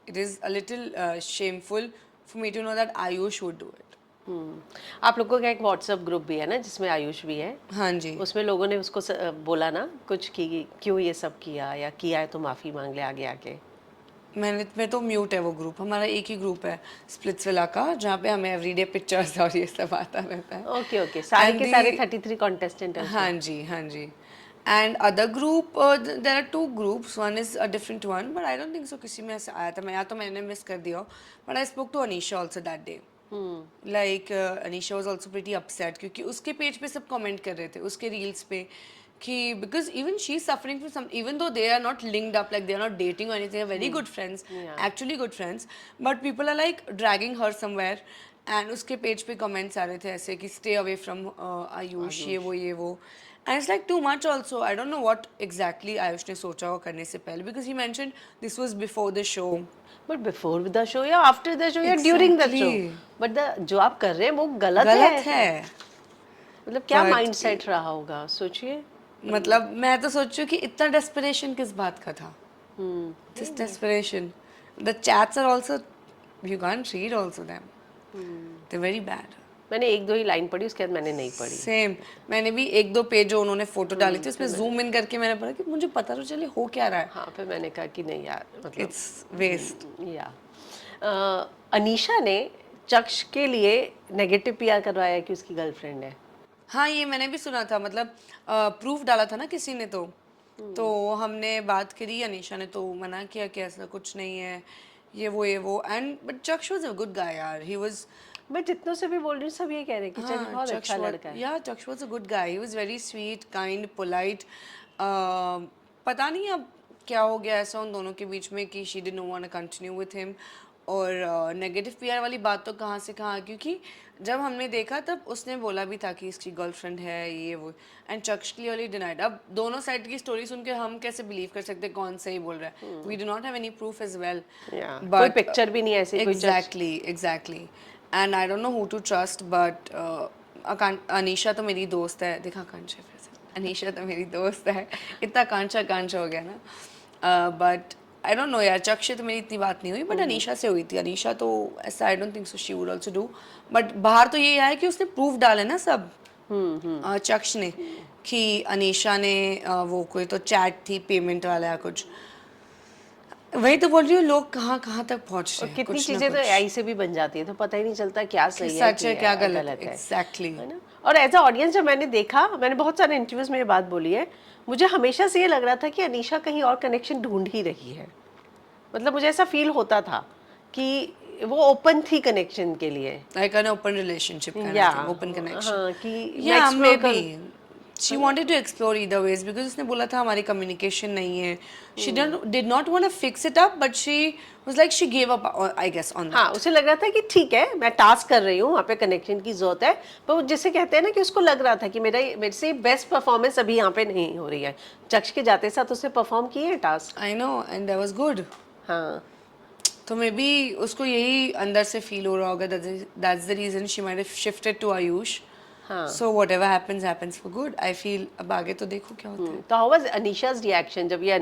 it is a little shameful for me to know that Ayush would do it. आप लोगों का एक व्हाट्सएप ग्रुप भी है ना जिसमें आयुष भी है, हाँ जी. उसमें लोगों ने उसको बोला ना कुछ कि क्यों ये सब किया, या किया है तो माफी मांग ले आगे आके। मैं तो म्यूट है वो ग्रुप. हमारा एक ही ग्रुप है स्प्लिट्सविला का, जहाँ पे हमें एवरीडे पिक्चर्स और ये सब आता रहता है. ओके ओके, सारे And के the- सारे 33 कॉन्टेस्टेंट हैं हाँ जी, हाँ जी. And other group, there are two groups. One is a different one, but I don't think so किसी में ऐसे आया था. मैं या तो मैंने मिस कर दिया. But I spoke to Anisha also that day. Like Anisha was also pretty upset क्योंकि उसके पेज पे सब कमेंट कर रहे थे उसके रील्स पे कि because even she's suffering from some, even though they are not linked up, like they are not dating or anything, they are very good friends, actually good friends, but people are like dragging her somewhere. And उसके page पे comments आ रहे थे ऐसे कि stay away from Ayush, ये वो. And it's like too much also. I don't know what exactly Ayush ने सोचा हो करने से पहले, because he mentioned this was before the show. But before the show या आफ्टर द शो या during the show, Exactly. But the जो आप कर रहे हैं वो गलत गलत है। है. मतलब क्या But- माइंडसेट रहा होगा, सोचिए। मतलब मैं तो सोचूं कि इतना डेस्परेशन किस बात का था. Just desperation. The chats are also, you can't read also them. They're very bad. मैंने एक दो ही लाइन पढ़ी, उसके बाद मैंने नहीं पढ़ी। सेम. मैंने भी एक दो पेज जो उन्होंने फोटो डाली थी उसमें जूम इन करके मैंने पढ़ा कि मुझे पता तो चले हो क्या रहा है. हाँ, फिर मैंने कहा कि नहीं यार, मतलब इट्स वेस्ट. या अनीशा ने चक्ष के लिए नेगेटिव पीआर करवाया कि उसकी गर्लफ्रेंड है। हाँ, ये मैंने भी सुना था. मतलब प्रूफ डाला था ना किसी ने, तो हमने बात करी. अनीशा ने तो मना किया कि ऐसा कुछ नहीं है, ये वो. And but Chaksh was a good guy यार. ही वाज, मैं जितनों से भी बोल रही हूँ सब ये कह रहे हैं कि चक्ष बहुत अच्छा लड़का है। Yeah, Chaksh was a good guy. He was very sweet, kind, polite. पता नहीं अब क्या हो गया ऐसा उन दोनों के बीच में कि she didn't want to continue with him. और नेगेटिव पीआर वाली बात तो कहाँ से कहाँ, क्योंकि जब हमने देखा तब उसने बोला भी था कि इसकी गर्लफ्रेंड है ये वो. And Chaksh clearly denied. अब दोनों साइड की स्टोरी सुन के हम कैसे बिलीव कर सकते हैं कौन सही बोल रहा है. We do not have any proof as well. कोई पिक्चर भी नहीं है ऐसे, कोई exactly. And I don't know who to trust, but Anisha तो मेरी दोस्त है. देखा आकांक्षा फिर से. अनीशा तो मेरी दोस्त है. इतना आकांक्षा हो गया ना. बट आई डोंट नो यार, चक्ष से तो मेरी इतनी बात नहीं हुई, बट अनीशा से हुई थी. अनीशा तो ऐसा आई don't think so she would also do. But बाहर तो ये आया कि उसने प्रूफ डाले ना सब, चक्ष ने, कि अनीशा ने वो कोई तो चैट थी पेमेंट वाला या कुछ. वही तो बोल रही हूँ, लोग कहाँ कहाँ तक पहुँच रहे हैं. कितनी कुछ ना चीजें तो कुछ. एआई से भी बन जाती है, तो पता ही नहीं चलता क्या सही है सच है क्या गलत है. एग्जैक्टली. है ना। और एज अ ऑडियंस जब मैंने देखा, मैंने बहुत सारे इंटरव्यूज में ये बात बोली है, मुझे हमेशा से ये लग रहा था कि अनीशा कहीं और कनेक्शन ढूंढ ही रही है। मतलब मुझे ऐसा फील होता था कि वो ओपन थी कनेक्शन के लिए, like an open relationship kind या of thing, open connection. हाँ, कि Yeah, मैं explore maybe. She wanted to explore either ways because उसने बोला था हमारी communication नहीं है. She did not want to fix it up, but she was like she gave up, I guess, on that. हाँ, उसे लग रहा था कि ठीक है मैं टास्क कर रही हूँ, वहाँ पे कनेक्शन की जरूरत है, पर वो जिसे कहते हैं ना कि उसको लग रहा था कि मेरे से बेस्ट परफॉर्मेंस अभी यहाँ पे नहीं हो रही है। चक्ष के जाते साथ उसने परफॉर्म किए हैं task. I know, and that was good. हाँ, तो मे बी उसको यही अंदर से फील हो रहा होगा. That's the reason she might have shifted to Ayush. हाँ. So whatever happens happens for good. I feel अब आगे तो देखो क्या होता है. तो हाउ वाज अनीशा's रिएक्शन जब ये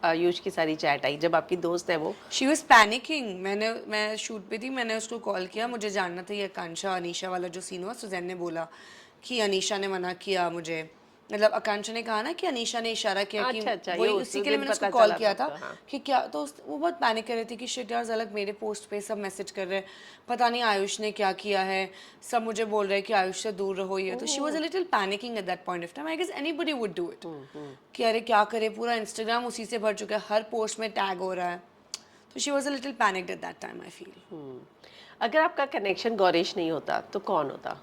आयुष की सारी चैट आई, जब आपकी दोस्त है वो? She was panicking. मैं शूट पे थी, मैंने उसको कॉल किया. मुझे जानना था ये आकांक्षा अनीशा वाला जो सीन हुआ. सुजैन ने बोला कि अनीशा ने मना किया मुझे. मतलब आकांक्षा ने कहा ना कि अनीशा ने इशारा किया कि अच्छा, वही ये उसी उस के लिए दिन मैंने उसको पता कॉल चला किया था था आपको, हाँ। कि क्या. तो वो बहुत पैनिक कर रही थी कि शिट यार ज़लक मेरे पोस्ट पे सब मैसेज कर रहे हैं, पता नहीं आयुष ने क्या किया है, सब मुझे बोल रहे हैं कि आयुष से दूर रहो ये. तो she was a little panicking at that point of time. I guess anybody would do it कि अरे क्या करे, पूरा इंस्टाग्राम उसी से भर चुका है, हर पोस्ट में टैग हो रहा है. तो she was a little panicked eight that time I feel. अगर आपका कनेक्शन गौरेश नहीं होता तो कौन होता?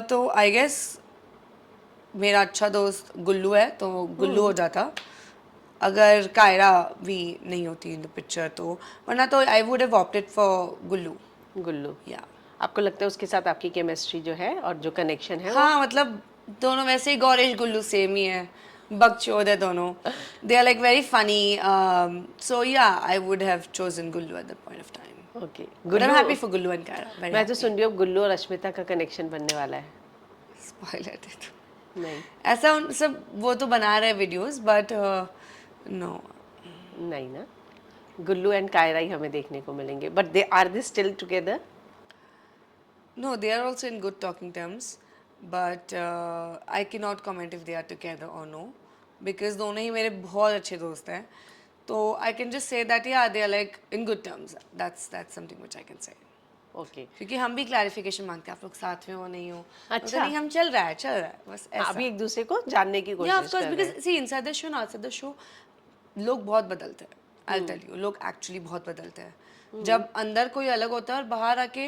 तो आई गेस मेरा अच्छा दोस्त गुल्लू है, तो गुल्लू हो जाता. अगर कायरा भी नहीं होती इन द पिक्चर तो, वरना तो I would have opted for Gullu. Gullu. या आपको लगता है उसके साथ आपकी केमिस्ट्री जो है और जो कनेक्शन है हाँ, मतलब दोनों वैसे ही गौरेश गुल्लू सेम ही है, बकचोद है दोनों. They are like very funny. So yeah I would have chosen Gullu at that point of time. Okay, but I am happy for Gullu and Kaira. मैं तो सुन रही हूँ गुल्लू और अश्मिता का कनेक्शन बनने वाला है। स्पॉइलर दे दो. नहीं ऐसा उन सब वो तो बना रहे वीडियोस, बट नो. नहीं ना, गुल्लू एंड कायरा ही हमें देखने को मिलेंगे, but they still together? No, they are also in good talking terms, but I cannot comment if they are together or no, because दोनों ही मेरे बहुत अच्छे दोस्त हैं. तो I can just say that yeah, they are like in good terms. That's something which I can say. Okay. क्योंकि हम भी क्लैरिफिकेशन मांगते हैं, आप लोग साथ में हो नहीं हो. अच्छा। नहीं, हम चल रहा है बस ऐसा. अभी एक दूसरे को जानने की Yeah, कोशिश of course, कर रहे because हैं। see, inside the show and outside the show, लोग बहुत बदलते हैं. I'll tell you, लोग actually बहुत बदलते हैं. जब अंदर कोई अलग होता है और बाहर आके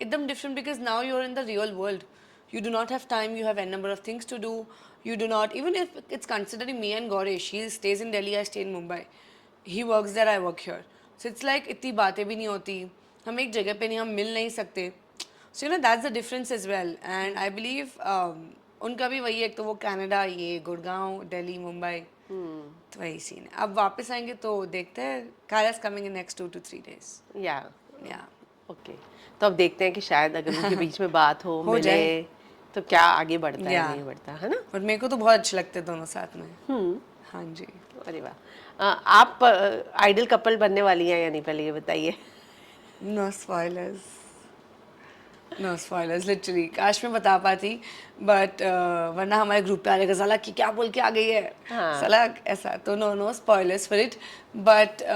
एकदम different, because now you're in the real world. You do not have time. You have n number of things to do. You do not, even if it's considering me and Gaurish, he stays in Delhi, I stay in Mumbai. He works there, I work here. So it's like इतनी बातें भी नहीं होती. हम एक जगह पे नहीं, हम मिल नहीं सकते. So you know that's the difference as well. And I believe उनका भी वही है, एक तो वो कनाडा, ये गुड़गांव, दिल्ली, मुंबई, तो वही सीन है. अब वापस आएंगे तो देखते हैं. कायरा's coming in next 2 to 3 days. या Yeah. ओके। तो अब देखते हैं कि शायद अगर उनके बीच में बात हो हो मिले जाए. तो क्या आगे बढ़ता है Yeah. नहीं बढ़ता है ना। और मेरे को तो बहुत अच्छे लगते हैं दोनों साथ में. हाँ जी. अरे वाह। आप आइडल कपल बनने वाली हैं या नहीं, पहले ये बताइए। No spoilers. No spoilers, literally. काश मैं बता पाती, but वरना हमारे ग्रुप पे आ जाएगा साला कि क्या बोल के आ गई है. हाँ. साला ऐसा तो no spoilers for it, but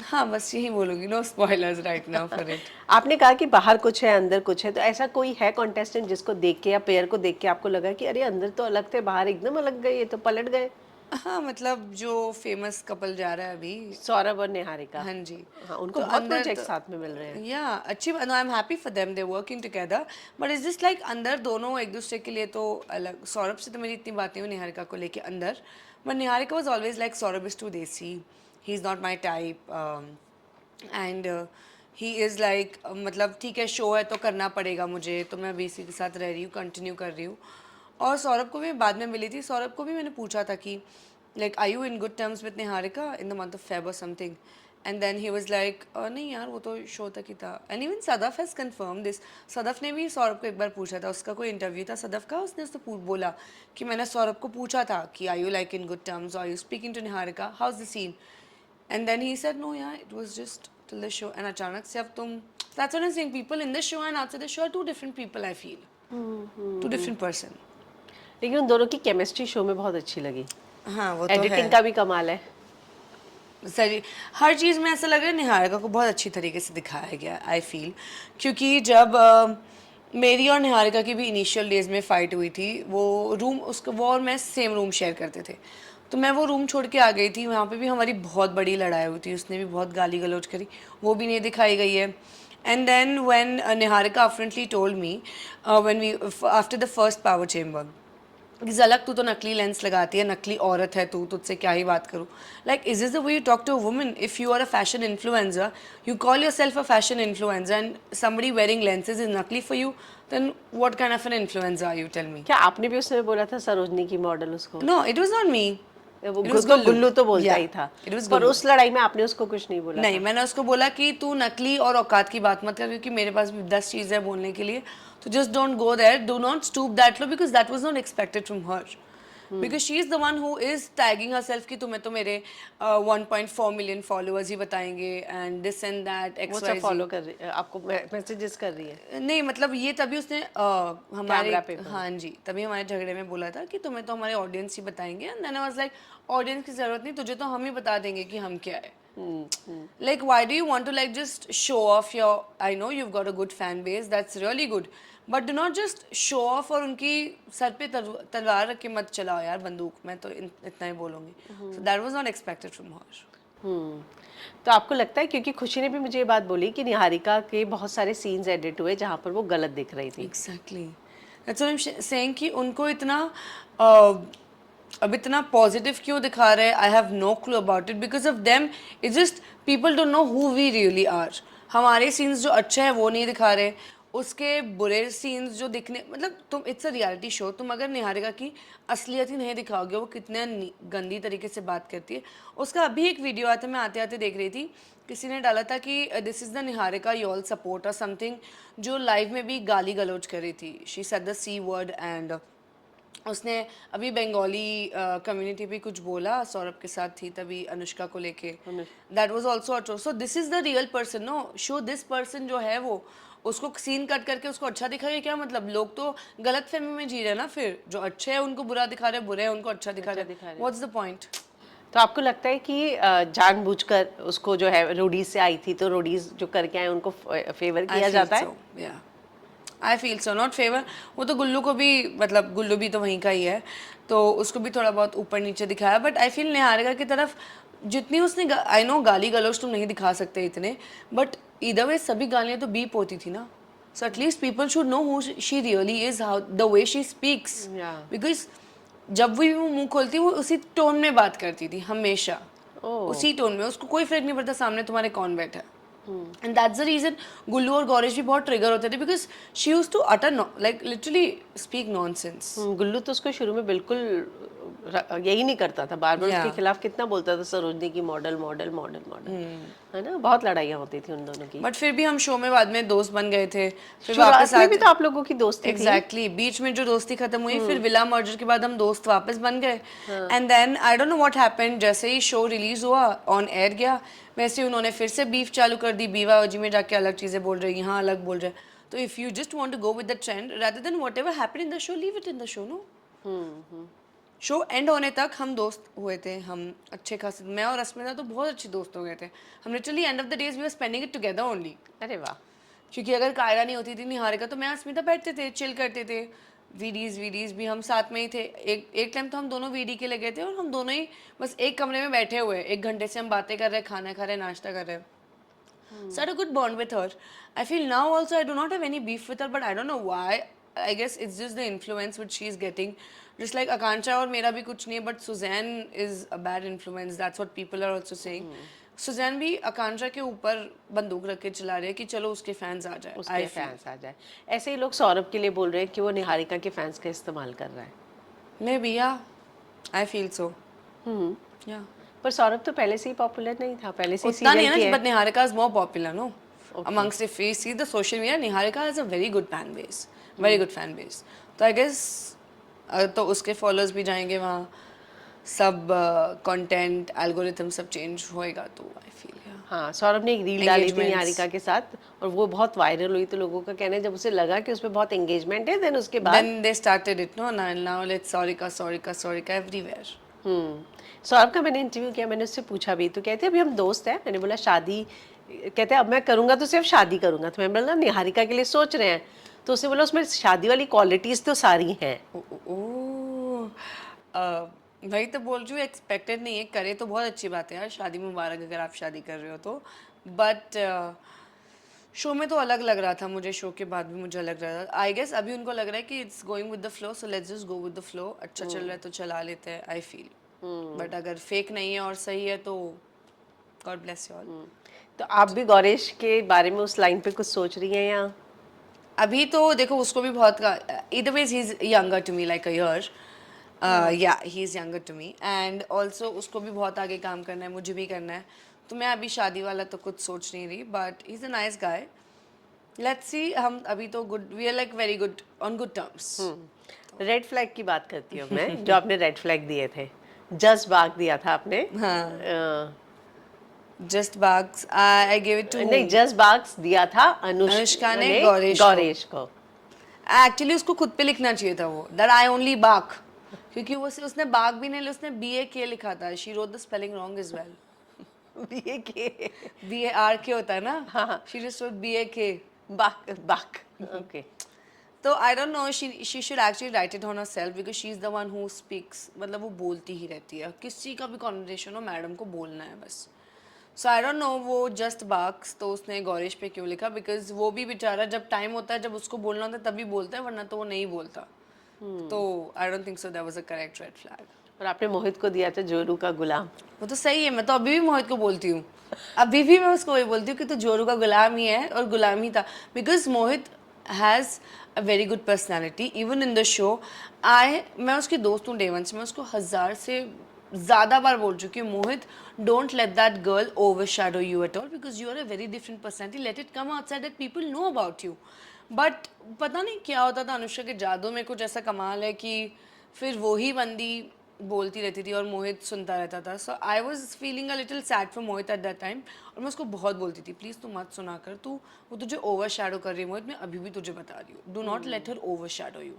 हाँ बस यही बोलूँगी, no spoilers right now for it. आपने कहा कि बाहर कुछ है अंदर कुछ है, तो ऐसा कोई है कॉन्टेस्टेंट जिसको देख के या पेयर को देख के आपको लगा कि अरे अंदर तो अलग थे, बाहर एकदम अलग गए, ये तो पलट गए? हाँ मतलब जो फेमस कपल जा रहा है अभी. सौरभ और निहारिका। हाँ जी. हाँ, उनको तो बहुत अंदर प्रोजेक्ट तो- साथ में मिल रहे हैं। या अच्छी बात. आई am happy for them, they working together, but is just like अंदर दोनों एक दूसरे के लिए तो अलग. सौरभ से तो मेरी इतनी बातें हुई निहारिका को लेके अंदर, but Niharika was always like Saurabh is too desi, he is not my type, and he is like मतलब ठीक है शो है तो करना पड़ेगा मुझे, तो मैं बीसी के साथ रह रही हूँ, कंटिन्यू कर रही हूँ. और सौरभ को भी मैं बाद में मिली थी. सौरभ को भी मैंने पूछा था कि like I you in good terms with Niharika in the month of Feb or something, and then he was like नहीं यार वो तो शो तक ही था. And even Sadaf has confirm this. Sadaf ने भी सौरभ को एक बार पूछा था, उसका कोई इंटरव्यू था सदफ का, उसने उससे बोला कि मैंने सौरभ को पूछा था कि I you like in good terms, are you speaking to Niharika, how is the scene, and then he said no यार it was just till the show. And अचानक से अब तुम, that's what I am saying, people in the show and outside the show are two different people. I feel two different person. लेकिन उन दोनों की chemistry show में बहुत अच्छी लगी। हाँ वो तो है. एडिटिंग का भी कमाल है। सही, हर चीज़ में ऐसा लग रहा है निहारिका को बहुत अच्छी तरीके से दिखाया गया आई फील. क्योंकि जब मेरी और निहारिका की भी इनिशियल डेज में फ़ाइट हुई थी, वो रूम उसको वो और मैं सेम रूम शेयर करते थे, तो मैं वो रूम छोड़ के आ गई थी. वहाँ पे भी हमारी बहुत बड़ी लड़ाई हुई थी, उसने भी बहुत गाली गलौज करी, वो भी नहीं दिखाई गई है. And then when Niharika upfrontly told me when we after the first power chamber कि झलक तू तो नकली लेंस लगाती है, नकली औरत है तू, तुझसे क्या ही बात करूँ. Like is this the way you talk to a woman? If you are a fashion influencer, you call your self a fashion influencer and somebody wearing lenses is नकली for you, then what kind of an influencer are you? Tell me. क्या आपने भी उस समय बोला था सरोजनी की model उसको? No, it was not me. वो It was उसको गुल्लू तो बोलता Yeah, ही था, it was पर गुल्लू. उस लड़ाई में आपने उसको कुछ नहीं बोला नहीं, था? मैंने उसको बोला कि तू नकली और औकात की बात मत कर, क्योंकि मेरे पास भी 10 चीज़ें हैं बोलने के लिए, तो just don't go there, do not stoop that low, because that was not expected from her. Because she is the one who is tagging her self कि तुम्हें तो मेरे 1.4 मिलियन फॉलोअर्स ही बताएंगे एंड दिस एंड दैट वो सब follow कर रही है, आपको मैसेजेस कर रही है? नहीं मतलब ये तभी उसने हमारे कैमरा पे बोला। हाँ जी, तभी हमारे झगड़े में बोला था कि तुम्हें तो हमारे ऑडियंस ही बताएंगे. And then I was like audience की ज़रूरत नहीं, तुझे तो हम ही बता देंगे कि हम क्या है. Like why do you want to like just show off your, I know you've got a good fan base, that's really good, but do not just show off और उनकी सर पे तलवार रख के मत चलाओ यार बंदूक. मैं तो इतना ही बोलूँगी. So that was not expected from her. तो आपको लगता है, क्योंकि खुशी ने भी मुझे ये बात बोली कि निहारिका के बहुत सारे सीन्स एडिट हुए जहाँ पर वो गलत दिख रही थी। Exactly. That's what I'm saying कि उनको इतना अब इतना पॉजिटिव क्यों दिखा रहे हैं, I have no clue about it. Because of them it's just people don't know who we really are. हमारे सीन्स जो अच्छे हैं वो नहीं दिखा रहे, उसके बुरे सीन्स जो दिखने, मतलब तुम, इट्स अ रियलिटी शो, तुम अगर निहारिका की असलियत ही नहीं दिखाओगे, वो कितने गंदी तरीके से बात करती है. उसका अभी एक वीडियो आया था, मैं आते आते देख रही थी, किसी ने डाला था कि this is the Niharika you all support और समथिंग, जो लाइव में भी गाली गलौज कर रही थी. She said the C word and उसने अभी बंगाली कम्युनिटी पे कुछ बोला, सौरभ के साथ थी तभी अनुष्का को लेके, that was also a true. So this is the real person, no show this person जो है वो, उसको सीन कट करके उसको अच्छा दिखाइए क्या मतलब? लोग तो गलत फहमी में जी रहे हैं ना, फिर जो अच्छे हैं उनको बुरा दिखा रहे हैं, बुरे हैं उनको अच्छा दिखा रहे हैं. What's the point? तो आपको लगता है कि जानबूझकर उसको जो है रोडीज से आई थी तो रोडीज जो करके आए उनको फेवर किया जाता है? या I feel so, not favour. वो तो गुल्लू को भी, मतलब गुल्लू भी तो वहीं का ही है, तो उसको भी थोड़ा बहुत ऊपर नीचे दिखाया. बट आई फील निहारिका की तरफ जितनी उसने, आई नो गाली गलौज तुम नहीं दिखा सकते इतने, बट इधर वे सभी गालियाँ तो बीप होती थी ना. So at least people should know who she really is, how the way she speaks. Yeah. Because जब भी वो मुंह खोलती वो उसी टोन में बात करती थी हमेशा. ओह. उसी टोन में, उसको कोई फर्क नहीं पड़ता सामने तुम्हारे कौन बैठा है. And that's the reason Gullu और गौरेश भी बहुत ट्रिगर होते थे, because she used to utter like literally speak nonsense. Gullu तो उसको शुरू में बिल्कुल यही नहीं करता था, बार बार उसके खिलाफ कितना बोलता था, सरोजनी की मॉडल मॉडल मॉडल मॉडल, है ना, बहुत लड़ाइयाँ होती थी उन दोनों की. बट फिर भी हम शो में बाद में दोस्त बन गए थे. फिर शुरुआत में भी तो आप लोगों की दोस्ती थी. एग्जैक्टली बीच में जो दोस्ती खत्म हुई, फिर विला मर्जर के बाद हम दोस्त वापस बन गए. And then I don't know what happened, जैसे ही शो रिलीज हुआ, ऑन एयर गया, वैसे उन्होंने फिर से बीफ चालू कर दी. बीवाजी में जाके अलग चीजें बोल रहे, यहाँ अलग बोल रहे. तो if you just want to go with the trend rather than whatever happened in the show, leave it in the show. No, show end होने तक हम दोस्त हुए थे, हम अच्छे खासे, मैं और अस्मिता तो बहुत अच्छे दोस्त हो गए थे. हम literally end of the days we were spending it together only. अरे वाह. क्योंकि अगर कायरा नहीं होती थी निहारिका, तो मैं अस्मिता बैठते थे, चिल करते थे. वीडीज भी हम साथ में ही थे. एक टाइम तो हम दोनों वीडी के लगे थे और हम दोनों ही बस एक कमरे में बैठे हुए 1 घंटे से हम बातें कर रहे, खाना खा रहे, नाश्ता कर रहे. So I had a good bond with her. I feel now also I do not have any beef with her, but I don't know why. I guess it's just the influence which she's getting. Just like Akanksha और मेरा भी कुछ नहीं है, but Suzanne is a bad influence. That's what people are also saying. Suzanne भी Akanksha के ऊपर बंदूक रख के चला रहे हैं कि चलो उसके फैंस आ जाए. उसके फैंस आ जाए. ऐसे ही लोग सौरभ के लिए बोल रहे हैं कि वो निहारिका के फैंस का इस्तेमाल कर रहा है. Maybe yeah. I feel so. Yeah. पर सौरभ तो पहले से ही पॉपुलर नहीं था, पहले से ही उतना नहीं सीरियल है की ना, है. but Niharika is more popular, no? Amongst if we see the social media, Niharika has a very good fan base, very good fan base. तो I guess तो उसके followers भी जाएंगे वहाँ, सब content algorithm सब change होएगा, तो I feel yeah. हाँ, सौरभ ने एक रील डाली थी Engagements. निहारिका के साथ और वो बहुत वायरल हुई, तो लोगों का कहना है जब उसे लगा कि उसमें बहुत एंगेजमेंट है, देन उसके बाद Then they started it, no? Now let's Saurika everywhere. Saurabh का मैंने इंटरव्यू किया, मैंने उससे पूछा भी, तो कहते अभी हम दोस्त हैं. मैंने बोला शादी, कहते अब मैं करूँगा तो सिर्फ शादी करूँगा. तो मैं बोला निहारिका के लिए सोच रहे हैं, तो उसने बोला उसमें शादी वाली क्वालिटीज़ तो सारी हैं. भाई तो बोल रही हूँ, एक्सपेक्टेड नहीं है, करे तो बहुत अच्छी बात है यार, शादी मुबारक अगर आप शादी कर रहे हो तो. बट शो में तो अलग लग रहा था मुझे, शो के बाद भी मुझे अलग लग रहा था. आई गेस अभी उनको लग रहा है कि it's going with the flow, so let's just go with the flow. अच्छा चल रहा है तो चला लेते हैं, आई फील. बट अगर फेक नहीं है और सही है तो गॉड ब्लेस यू ऑल. तो आप भी गौरेश के बारे में उस लाइन पे कुछ सोच रही हैं या? अभी तो देखो उसको भी बहुत, either ways he is younger to me like a year. Yeah, he is younger to me. And also उसको भी बहुत आगे काम करना है, मुझे भी करना है. तो मैं अभी शादी वाला तो कुछ सोच नहीं रही, but he's a nice guy. Let's see. हम अभी तो good, we are like very good, on good terms. Red flag की बात करती हूँ मैं, जो आपने रेड फ्लैग दिए थे. जस्ट बाग दिया था आपने. Just Bags, I gave it to नहीं, जस्ट बाग्स दिया था अनुष्का ने गौरेश को. एक्चुअली उसको खुद पे लिखना चाहिए था वो, दैट आई ओनली बाग, क्योंकि वो उसने बाग भी नहीं लिया, उसने BAK लिखा था. She wrote the spelling wrong as well. BARK होता है ना, शी जस्ट रोट BAK. बाग. ओके. तो I don't know, she should actually write it on herself, because she is the one who speaks. मतलब वो बोलती ही रहती है, किसी का भी कॉन्वर्सेशन हो मैडम को बोलना है बस. सो आई डोंट नो वो जस्ट बाग्स तो उसने गौरेश पे क्यों लिखा, बिकॉज वो भी बेचारा जब टाइम होता है, जब उसको बोलना होता है तभी बोलता है, वरना तो वो नहीं बोलता. तो I don't think so that was a correct red flag. और आपने मोहित को दिया था जोरू का गुलाम. वो तो सही है, मैं तो अभी भी मोहित को बोलती हूँ, अभी भी मैं उसको वही बोलती हूँ कि तू जोरू का गुलाम ही है, और गुलाम ही था. Because Mohit has a very good personality even in the show. मैं उसकी दोस्त हूँ डे वन से, मैं उसको 1000 से ज़्यादा बार बोल चुकी हूँ, Mohit don't let that girl overshadow you at all, because you are a very different personality. Let it come outside that people know about you. But पता नहीं क्या होता था अनुष्का के जादू में, कुछ ऐसा कमाल है कि फिर वही बंदी बोलती रहती थी और मोहित सुनता रहता था. So I was feeling a little sad for Mohit at that time. और मैं उसको बहुत बोलती थी, प्लीज़ तू मत सुना कर, तू वो तुझे ओवर शैडो कर रही है मोहित, मैं अभी भी तुझे बता रही हूँ, do not let her over shadow you.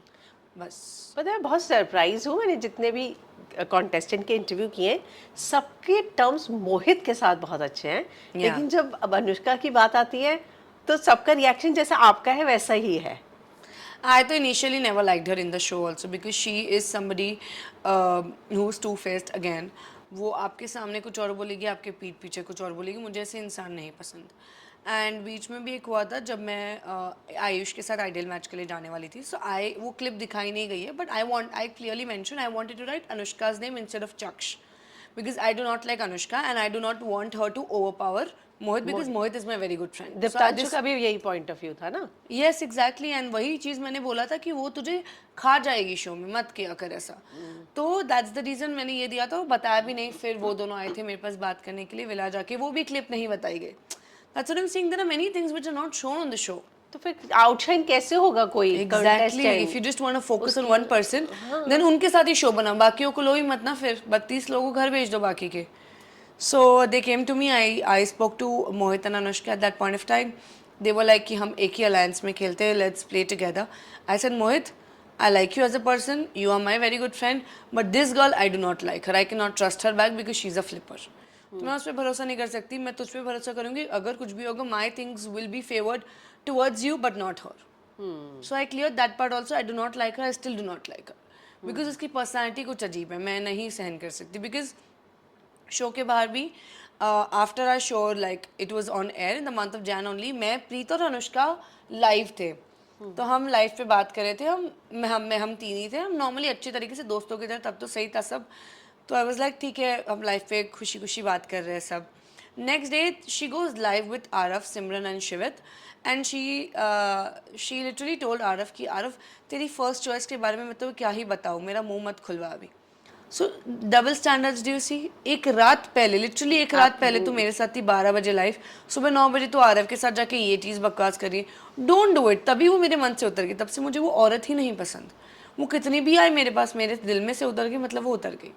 बस. पता है बहुत सरप्राइज हूँ, मैंने जितने भी कॉन्टेस्टेंट के इंटरव्यू किए सबके टर्म्स मोहित के साथ बहुत अच्छे हैं, लेकिन जब अब अनुष्का की बात आती है तो सबका रिएक्शन जैसा आपका है वैसा ही है. I तो initially never liked her in the show also because she is somebody who's two-faced again. वो आपके सामने कुछ और बोलेगी, आपके पीठ पीछे कुछ और बोलेगी. मुझे ऐसे इंसान नहीं पसंद. एंड बीच में भी एक हुआ था जब मैं आयुष के साथ आइडियल मैच के लिए जाने वाली थी. सो आई वो क्लिप दिखाई नहीं गई है, but I clearly mention I wanted to write Anushka's name instead of Chaksh because I do not like Anushka and I do not want her to overpower Mohit because Mohit is my very good friend. So Diptanshu this का भी यही point of view था ना. Yes exactly. And वही चीज़ मैंने बोला था कि वो तुझे खा जाएगी शो में, मत किया कर ऐसा. तो दैट्स द रीज़न मैंने ये दिया था. वो बताया भी नहीं. फिर वो दोनों आए थे मेरे पास बात करने के लिए विला जाके, वो भी क्लिप नहीं बताई गई. That's what I am saying, there are many things which are not shown on the show. तो फिर आउटशाइन कैसे होगा कोई exactly. If you just want to focus on one person then उनके साथ ही शो बना, बाकियों को लो ही मत ना. फिर 32 लोगों को घर भेज दो बाकी के. So they came to me. I spoke to Mohit and Anushka at that point of time. They were like कि हम एक ही alliance में खेलते हैं, let's play together. I said Mohit, I like you as a person. You are my very good friend. But this girl, I do not like her. I cannot trust her back because she's a flipper. तो मैं उस पर भरोसा नहीं कर सकती. मैं तुझ पे भरोसा करूँगी. अगर कुछ भी होगा, my things will be favored towards you, but not her. So I cleared that part also. I do not like her. I still do not like her. Because उसकी personality कुछ अजीब है. मैं नहीं सहन कर सकती. Because शो के बाहर भी after our show like it was on air in the month of Jan only, मैं प्रीत और अनुष्का लाइव थे. तो हम लाइव पे बात कर रहे थे. हम तीन ही थे. हम नॉर्मली अच्छे तरीके से दोस्तों की तरह, तब तो सही था सब. तो आई वाज लाइक ठीक है, हम लाइव पे खुशी खुशी बात कर रहे हैं सब. Next day she goes live with Aarav, Simran and Shivit. And she literally told Aarav कि आरव तेरी फर्स्ट चॉइस के बारे में मैं तो क्या ही बताऊँ, मेरा मुंह मत खुलवा अभी. So double standards do you see. एक रात पहले, लिटरली एक रात पहले तो मेरे साथ थी 12 बजे लाइव, सुबह 9 बजे तो आरव के साथ जाके ये चीज़ बकवास करी. Don't do it. तभी वो मेरे मन से उतर गई. तब से मुझे वो औरत ही नहीं पसंद. वो कितनी भी आई मेरे पास, मेरे दिल में से उतर गई, मतलब वो उतर गई.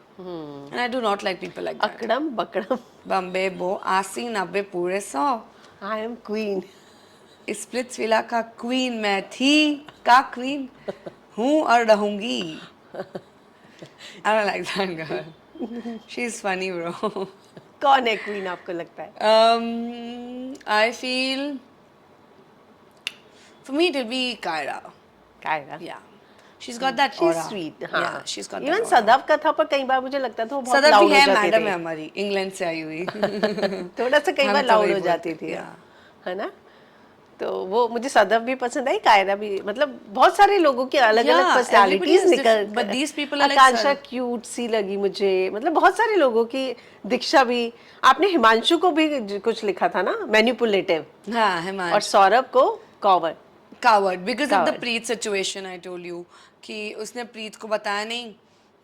And I do not like people like that. अकड़म बकड़म. बम्बे बो 80 90 पूरे 100. I am queen. Splitsvilla का क्वीन मैं थी, का क्वीन हूँ और रहूंगी. I don't like that girl. She's funny, bro. कौन है क्वीन आपको लगता है? I feel for me it will be Kyra. Kiara. Yeah. She's got that She's aura. sweet. हाँ. Yeah, she's got that Even aura. सदाब का था, पर कई बार मुझे लगता था वो बहुत सदा लाउड भी हो है, जाती मैडम है थी. हमारी, इंग्लैंड से आई हुई. थोड़ा सा कई हम बार तो लाउड वही हो जाती बोलते थी. थे, है ना. तो वो मुझे सदफ भी पसंद आई, कायरा भी. मतलब बहुत सारे लोगों की अलग अलग Yeah, पर्सनालिटीज everybody is निकल. different, but these people are like Akanksha cute सी लगी मुझे. मतलब बहुत सारे लोगों की. दीक्षा भी. आपने हिमांशु को भी कुछ लिखा था ना, मैनिपुलेटिव. हाँ, हिमांशु. और सौरभ को coward. Coward because of the Coward. Preet situation I told you कि उसने प्रीत को बताया नहीं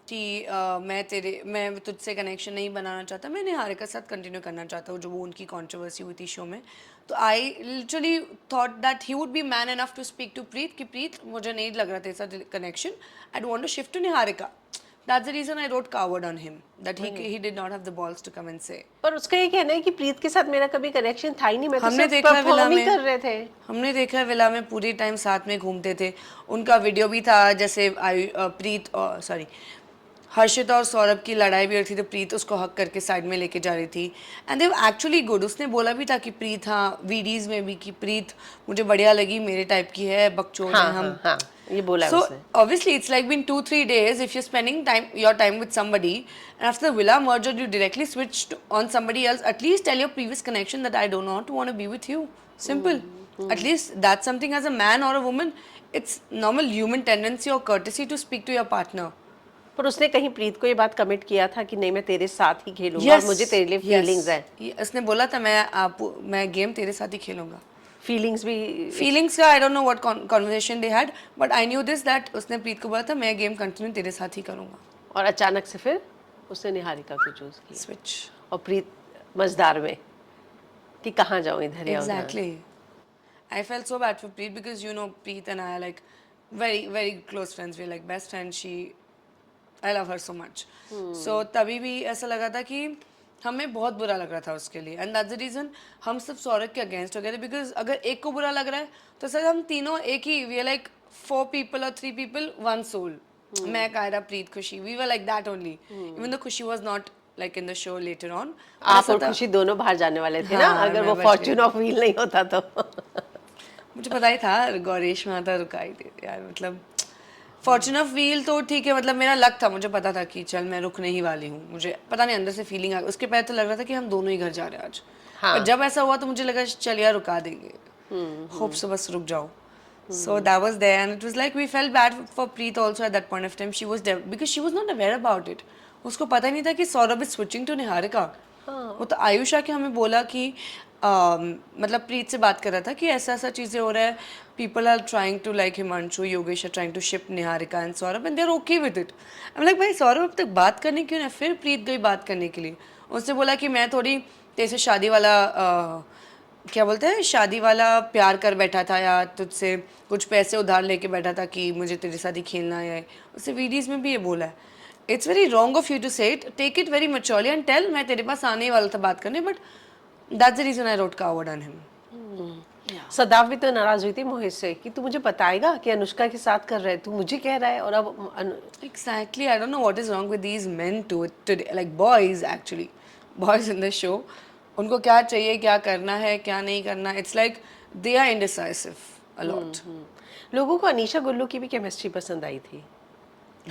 कि मैं तुझसे कनेक्शन नहीं बनाना चाहता, मैं निहारिका के साथ कंटिन्यू करना चाहता हूँ, जो वो उनकी कंट्रोवर्सी हुई थी शो में. तो I literally thought that he would be man enough to speak to Preet कि प्रीत मुझे नहीं लग रहा था ऐसा connection, I don't want to shift to Niharika. That's the reason I wrote coward on him, that he did not have the balls to come and say. पर उसका ये कहना है कि प्रीत के साथ मेरा कभी कनेक्शन था ही नहीं, मैं तो हमने सिर्फ देखा है विला परफॉर्म ही में. कर रहे थे. हमने देखा है विला में पूरी टाइम साथ में घूमते थे. उनका वीडियो भी था जैसे प्रीत और सॉरी हर्षित और सौरभ की लड़ाई भी हो रही थी, तो प्रीत उसको हक करके साइड में लेके जा रही थी. And they were actually good. उसने बोला भी था कि प्रीत, हाँ वीडीज में भी, कि प्रीत मुझे बढ़िया लगी, मेरे टाइप की है, बकचोद है हम. हाँ, ये बोला है So उसने. obviously it's like been 2-3 days if you're spending your time with somebody and after the villa merger you directly switched on somebody else, at least tell your previous connection that I do not want to be with you. Simple. At least that's something as a man or a woman, it's normal human tendency or courtesy to speak to your partner. पर उसने कहीं प्रीत को ये बात commit किया था कि नहीं मैं तेरे साथ ही खेलूंगा और मुझे तेरे लिए फीलिंग्स है. उसने बोला था मैं गेम तेरे साथ ही खेलूंगा. फीलिंग्स भी. फीलिंग्स का आई don't know what conversation they had, but I knew this that उसने प्रीत को बोला था मैं गेम कंटिन्यू तेरे साथ ही करूंगा. और अचानक से फिर उसने निहारिका को चूज किया. स्विच. और प्रीत मजदार में कि कहाँ जाऊँ, इधर या उधर. Exactly. I felt so bad for Preet because you know Preet and I are like very very close friends. We're like best friends. She I love her so much. So तभी भी ऐसा लगा था कि हमें बहुत बुरा लग रहा था उसके लिए, एंड दैट्स द रीजन हम सब सौरभ के अगेंस्ट हो गए थे. बिकॉज अगर एक को बुरा लग रहा है तो सर हम तीनों एक ही, we are like 4 people or 3 people, one soul. मैं, कायरा, प्रीत, खुशी, we were like that only. Even though खुशी was not like in the show later on. But आप ऐसा और था, खुशी दोनों बाहर जाने वाले थे ना, हाँ, अगर मैं वो बच फॉर्च्यून गई. ऑफ व्हील नहीं होता तो. मुझे पता ही था गौरेश में आता रुका ही दे यार. मतलब फॉर्चून ऑफ व्हील तो ठीक है, मतलब मेरा लक था, मुझे पता था कि चल मैं रुकने ही वाली हूँ. मुझे पता नहीं अंदर से फीलिंग आ गई. उसके पहले तो लग रहा था कि हम दोनों ही घर जा रहे हैं आज. हाँ. पर जब ऐसा हुआ तो मुझे लगा चल यार रुका देंगे. होप से बस रुक जाओ. So that was there, and it was like we felt bad for Preet also at that point of time. She was there because she was not aware about it. उसको पता ही नहीं था कि Saurabh is switching to Niharika. वो तो आयुष आके हमें बोला कि मतलब प्रीत से बात कर रहा था कि ऐसा ऐसा चीज़ें हो रहा है. People are trying to like Himanshu, Yogesh are trying to ship Niharika and Saurabh, and they're okay with it. I'm like भाई सौरभ अब तक बात करने क्यों ना. फिर प्रीत गई बात करने के लिए. उसने बोला कि मैं थोड़ी तेरे से शादी वाला क्या बोलते हैं, शादी वाला प्यार कर बैठा था, या तुझसे कुछ पैसे उधार लेके बैठा था कि मुझे तेरे साथ ही खेलना है. उससे वीडियोस में भी ये बोला है. It's very wrong of you to say it. Take it very maturely and tell मैं तेरे पास आने ही वाला था बात करने, but that's the reason I wrote coward on him. Sadaf भी तो नाराज हुई थी मोहित से कि तू मुझे बताएगा कि अनुष्का के साथ कर रहा है, तू मुझे कह रहा है. और अब Exactly, I don't know what is wrong with these men today, like boys actually, boys in the show. उनको क्या चाहिए, क्या करना है, क्या नहीं करना. It's like they are indecisive a lot. लोगों को अनीशा गुल्लू की भी केमिस्ट्री पसंद आई थी.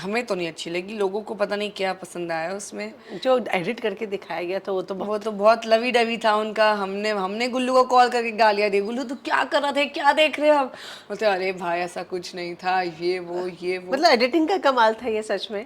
हमें तो नहीं अच्छी लगी, लोगों को पता नहीं क्या पसंद आया उसमें. जो एडिट करके दिखाया गया था वो तो वो तो बहुत लवी डवी था उनका. हमने गुल्लू को कॉल करके गालियां दी. गुल्लू तू क्या कर रहा थे, क्या देख रहे हो आप. बोलते अरे भाई ऐसा कुछ नहीं था, ये वो ये वो. मतलब एडिटिंग का कमाल था ये सच में.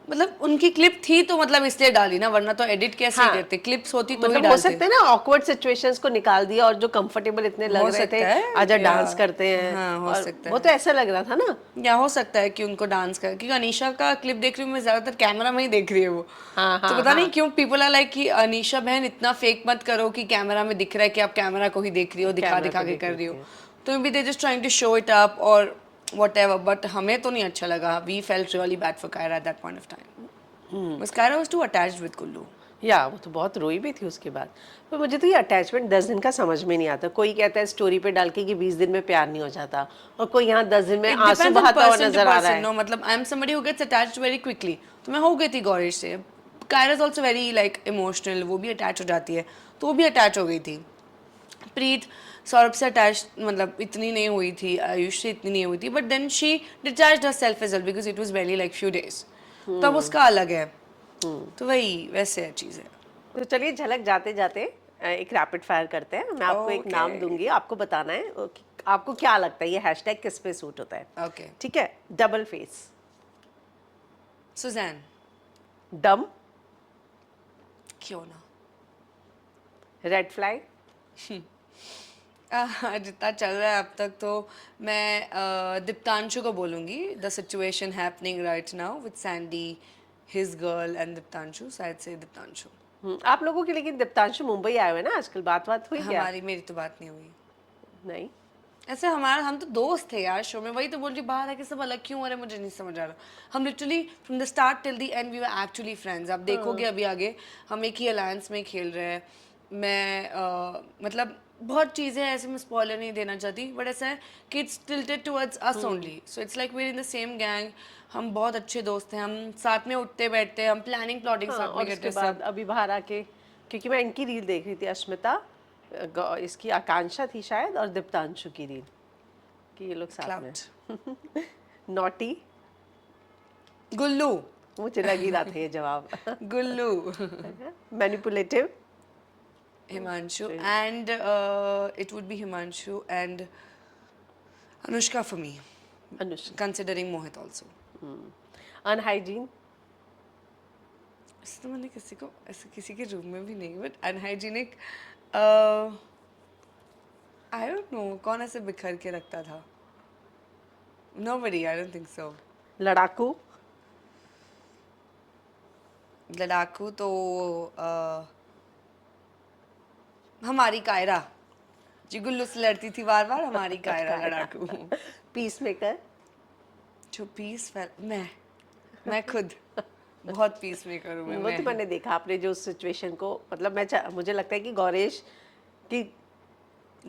मतलब उनकी क्लिप थी तो मतलब इसलिए डाली ना, वरना तो एडिट कैसे हाँ. करते. क्लिप्स होती तो ही मतलब हो डालते. सकता है ना ऑकवर्ड सिचुएशंस को निकाल दिया और जो कंफर्टेबल इतने लग हो रहे थे, सकता है, आजा या- डांस करते हैं. हाँ, हो और सकता वो है. तो ऐसा लग रहा था ना. या हो सकता है कि उनको डांस कर, क्योंकि अनीशा का क्लिप देख रही हूँ मैं, ज्यादातर कैमरा में ही देख रही है वो. हाँ, तो हाँ, पता नहीं हाँ. क्यों पीपल आर लाइक कि अनीशा बहन इतना फेक मत करो कि कैमरा में दिख रहा है कि आप कैमरा को ही देख रही हो, दिखा कैमरा दिखा को के देख कर रही रही हो. थी. तो be they just trying to show it up और वट एवर. बट हमें तो नहीं अच्छा लगा. We felt really bad for Kaira at that point of time. बस Kaira was too attached with Kullu. या वो तो बहुत रोई भी थी उसके बाद. पर मुझे तो ये अटैचमेंट 10 दिन का समझ में नहीं आता. कोई कहता है स्टोरी पे डाल के कि 20 दिन में प्यार नहीं हो जाता, और कोई यहाँ 10 दिन में It आंसू depends on बहाता हुआ person to नजर आ रहा person, है. no, मतलब I am somebody who gets attached very quickly. तो मैं हो गई थी गौरीश से. Kaira is also very like emotional, वो भी अटैच हो जाती है, तो वो भी अटैच हो गई थी. प्रीत सौरभ से अटैच मतलब इतनी नहीं हुई थी, आयुष से इतनी नहीं हुई थी, but then she detached herself as well because it was barely like few days. तब उसका अलग है. तो वही वैसे है चीज़ें. तो चलिए झलक जाते जाते एक रैपिड फायर करते हैं. मैं आपको एक Okay. नाम दूंगी, आपको बताना है कि आपको क्या लगता है ये हैशटैग किस पे सूट होता है. ओके. ठीक है. Double face, Suzanne. डम, क्यों ना. रेड फ्लैग, जितना चल रहा है अब तक तो मैं दीप्तांशु को बोलूँगी. The situation happening right now with Sandy, his girl and Diptanshu, शायद से दीप्तांशु. आप लोगों के लेकिन दीप्तांशु मुंबई आए हुए ना आजकल, बात हुई क्या? हमारी मेरी तो बात नहीं हुई. नहीं. ऐसे हम तो दोस्त थे यार शो में. वही तो बोल रही, बाहर आके सब अलग क्यों हो रहे हैं मुझे नहीं समझ आ रहा. हम literally from the start till the end we were actually friends. आप देखोगे अभी आगे हम एक ही अलायंस में खेल रहे हैं. मैं मतलब बहुत चीज़ें हैं ऐसे, मैं स्पॉइलर नहीं देना चाहती, बट ऐसा है कि it's tilted towards us only. So it's like we are in the same gang. हम बहुत अच्छे दोस्त हैं, हम साथ में उठते बैठते हैं, हम प्लानिंग प्लॉटिंग हाँ, साथ में और करते उसके हैं बाद सब. अभी बाहर आके, क्योंकि मैं इनकी रील देख रही थी, अश्मिता, इसकी आकांक्षा थी शायद, और दीप्तांशु की रील, कि ये लोग साथ में. क्लाउड. नॉटी, गुल्लू. मुझे लग ही रहा था ये जवाब. Gullu. Manipulative, Himanshu, and it would be Himanshu and Anushka for me, Anushka. considering Mohit also. अनहाइजीन, ऐसे तो मैंने किसी के रूम में भी नहीं, but unhygienic I don't no कौन ऐसे बिखर के रखता था. Nobody, I don't think so. लड़ाकू, लड़ाकू तो हमारी कायरा जी, गुल्लू से लड़ती थी बार बार. हमारी कायरा लड़ाकू. पीस मेकर, जो पीस मैं मैं खुद बहुत पीस मेकर हूँ वो तो मैंने देखा आपने जो सिचुएशन को, मतलब मुझे लगता है कि गौरेश की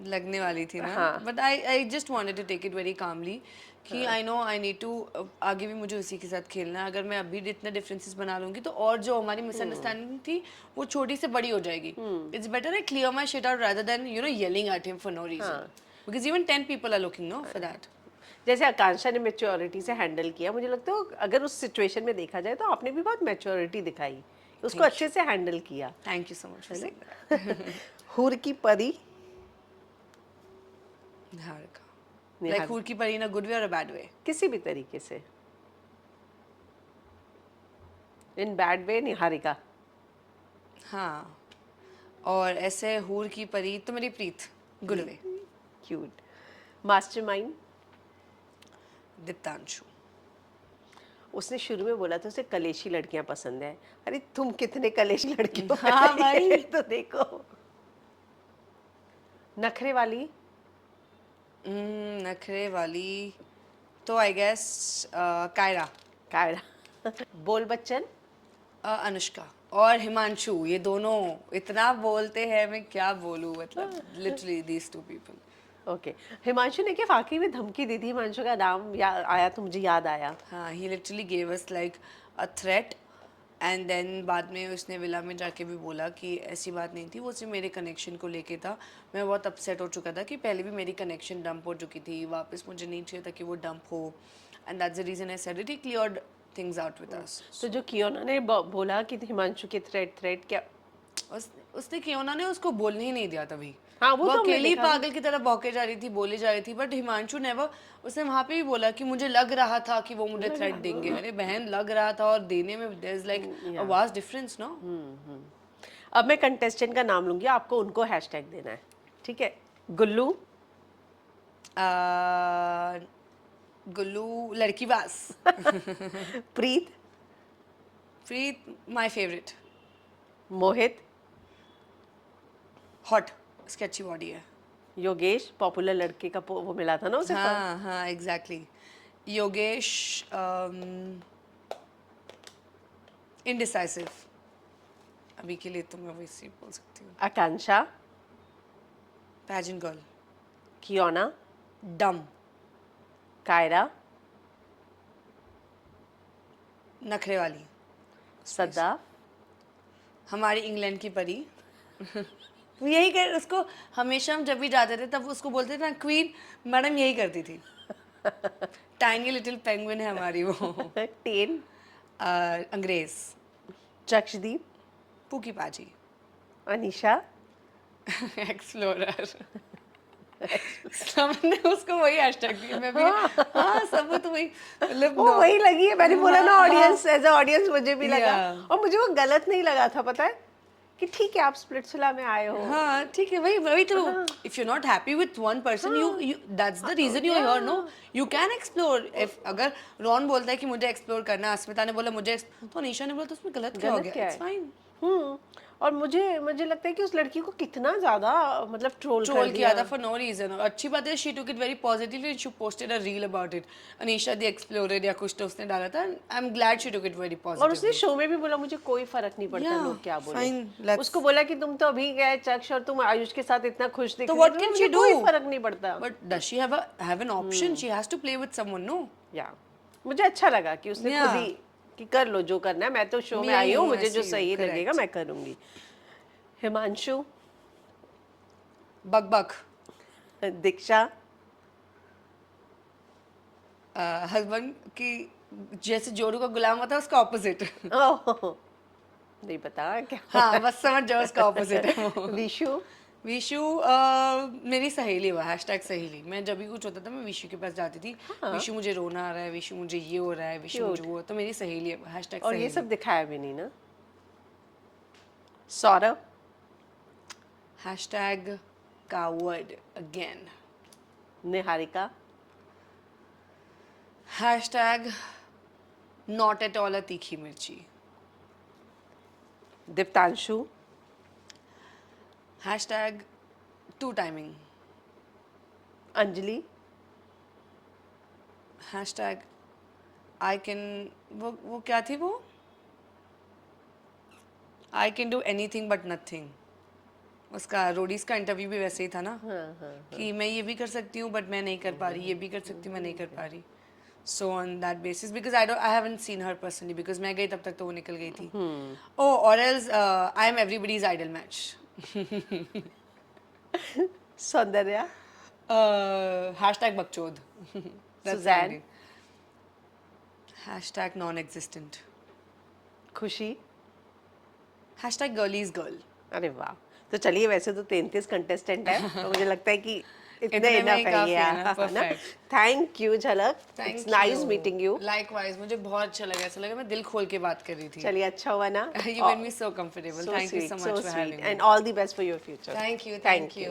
लगने वाली थी ना, हाँ। But I just wanted to take it very calmly कि I know I need to, आगे भी मुझे उसी के साथ खेलना है। अगर मैं अभी इतने डिफरेंसेस बना लूंगी तो और जो हमारी मिसअंडरस्टैंडिंग थी वो छोटी से बड़ी हो जाएगी. It's better I clear my shit out rather than yelling at him for no reason, because even 10 people are looking no for that. जैसे आकांक्षा ने मैच्योरिटी से हैंडल किया, मुझे लगता है अगर उस सिचुएशन में देखा जाए तो आपने भी बहुत मैच्योरिटी दिखाई, उसको अच्छे से हैंडल किया. Thank you so much for saying that. हूर की परी निहारिका, लाइक निहार हूर की परी इन अ गुड वे और अ बैड वे. किसी भी तरीके से, इन बैड वे निहारिका. हाँ, और ऐसे हूर की परी तो मेरी Preet, good way. Cute. Mastermind Diptanshu. उसने शुरू में बोला था उसे कलेशी लड़कियां पसंद है. अरे तुम कितने कलेशी लड़कियों में हाँ रही भाई. है, तो देखो. नखरे वाली नखरे वाली तो आई गेस कायरा. कायरा. बोल बच्चन अनुष्का और हिमांशु, ये दोनों इतना बोलते हैं, मैं क्या बोलूँ, मतलब literally these two people. Okay. Himanshu ने क्या वाकई में धमकी दी थी? हिमांशु का नाम आया तो मुझे याद आया. हाँ, he literally gave us like a threat and then बाद में उसने विला में जाके भी बोला कि ऐसी बात नहीं थी, वो सिर्फ मेरे कनेक्शन को लेके था. मैं बहुत अपसेट हो चुका था कि पहले भी मेरी कनेक्शन डंप हो चुकी थी, वापस मुझे नहीं चाहिए था कि वो डंप हो, and that's the reason I said it. He cleared things out with us. तो जो कियोना ने बोला कि हिमांशु के थ्रेट क्या, उसने कियोना ने उसको बोलने ही नहीं दिया तभी. हाँ, वो वो तो हमने अकेली देखा. पागल की तरह भौंके जा रही थी, बोले जा रही थी, बट हिमांशु नेवर. उसने वहां पे भी बोला कि मुझे लग रहा था कि वो मुझे थ्रेट देंगे. अरे बहन, लग रहा था और देने में there is like a vast difference no. अब मैं कंटेस्टेंट का नाम लूंगी, आपको उनको हैशटैग देना है, ठीक है? गुल्लू गुल्लू लड़कीबाज. प्रीत प्रीत माय फेवरेट. मोहित हॉट, उसकी अच्छी बॉडी है. योगेश पॉपुलर लड़के का वो मिला था ना उसे. हाँ हाँ एग्जैक्टली. योगेश इनडिसाइसिव. अभी के लिए तो मैं वैसे बोल सकती हूँ. आकांक्षा पैजेंट गर्ल. कियोना डम. कायरा नखरे वाली. सद्दाफ. हमारी इंग्लैंड की परी. यही कर उसको हमेशा, हम जब भी जाते थे तब उसको बोलते थे ना क्वीन, मैडम यही करती थी. टाइनी लिटिल पेंगुइन है हमारी वो. टेन अंग्रेज. चक्षदीप पूकी पाजी. अनीशा एक्सप्लोरर. सबने उसको वही हैशटैग दिया. मैं भी हाँ, सब तो वही, मतलब वो वही लगी है. मैंने बोला ना, हाँ, ऑडियंस एज अ ऑडियंस मुझे भी लगा. Yeah. और मुझे वो गलत नहीं लगा था, पता है कि ठीक है आप स्प्लिट्सविला में आए हो. हाँ ठीक है, वही वही तो. If you not happy with one person, you that's the reason you are here. No, you can explore. If अगर रॉन बोलता है कि मुझे एक्सप्लोर करना है, अस्मिता ने बोला मुझे, तो अनीशा ने बोला तो उसमें गलत क्या हो गलत क्या गया? है? It's fine. और मुझे लगता है कि उस लड़की को कितना ज्यादा मतलब ट्रोल ट्रोल किया था फॉर नो रीजन. और अच्छी बात है, she took it very positively. She posted a reel about it. Anisha the explorer या कुछ तो उसने डाला था. I am glad she took it very और पॉजिटिवली. उसने शो में भी बोला मुझे कोई फर्क नहीं पड़ता Yeah, लोग क्या बोले. fine, let's- उसको बोला कि तुम तो अभी गए चक्ष और तुम आयुष के साथ इतना खुश दिख तो रही हो, what can मुझे she do? कोई फर्क नहीं पड़ता. But does she have an option? She has to play with someone, no? या मुझे अच्छा लगा कि उसने Yeah. खुद ही कि कर लो जो करना है, मैं तो शो में मैं आई हूँ, हूँ, मुझे जो ऐसी सही हूँ, लगेगा correct. मैं करूँगी. हिमांशु बक बक. दीक्षा हस्बैंड की जैसे जोड़ू का गुलाम होता है, उसका ऑपोजिट. ओह, नहीं पता क्या. हाँ, बस समझ जाओ, उसका ऑपोजिट है वो. विशु विशु मेरी सहेली हुआ, हैशटैग सहेली. मैं जब भी कुछ होता था मैं विशु के पास जाती थी. विशु मुझे रोना आ रहा है, विशु मुझे ये हो रहा है, विशु मुझे वो, तो मेरी सहेली है, हैशटैग और सहेली. ये सब दिखाया भी नहीं ना. Saurabh hashtag coward again. Niharika hashtag not at all a तीखी मिर्ची. Deeptanshu hashtag two timing. Anjali hashtag I can वो क्या थी वो? I can do anything but nothing. उसका रोडीज का इंटरव्यू भी वैसे ही था ना, कि मैं ये भी कर सकती हूँ बट मैं नहीं कर पा रही, ये भी कर सकती हूँ मैं नहीं कर पा रही। So on that basis, because I haven't seen her personally, because मैं गई तब तक तो वो निकल गई थी। Oh or else I am everybody's idol match. Soundarya, hashtag बकचोद। Suzanne, hashtag non existent. Khushi. Hashtag girl is girl. अरे वाह, तो चलिए, वैसे तो 33 कंटेस्टेंट है, तो मुझे लगता है कि इतने इतने में ही इनफ है काफी ये, है ना, है ना? perfect. थैंक यू झलक, it's nice meeting you. Likewise, मुझे बहुत अच्छा लगा, ऐसा लगा मैं दिल खोल के बात कर रही थी। चलिए, अच्छा हुआ ना? You made me so comfortable. So Thank you sweet, so so much for sweet, having me. and all the best for your future. Thank you. Thank you.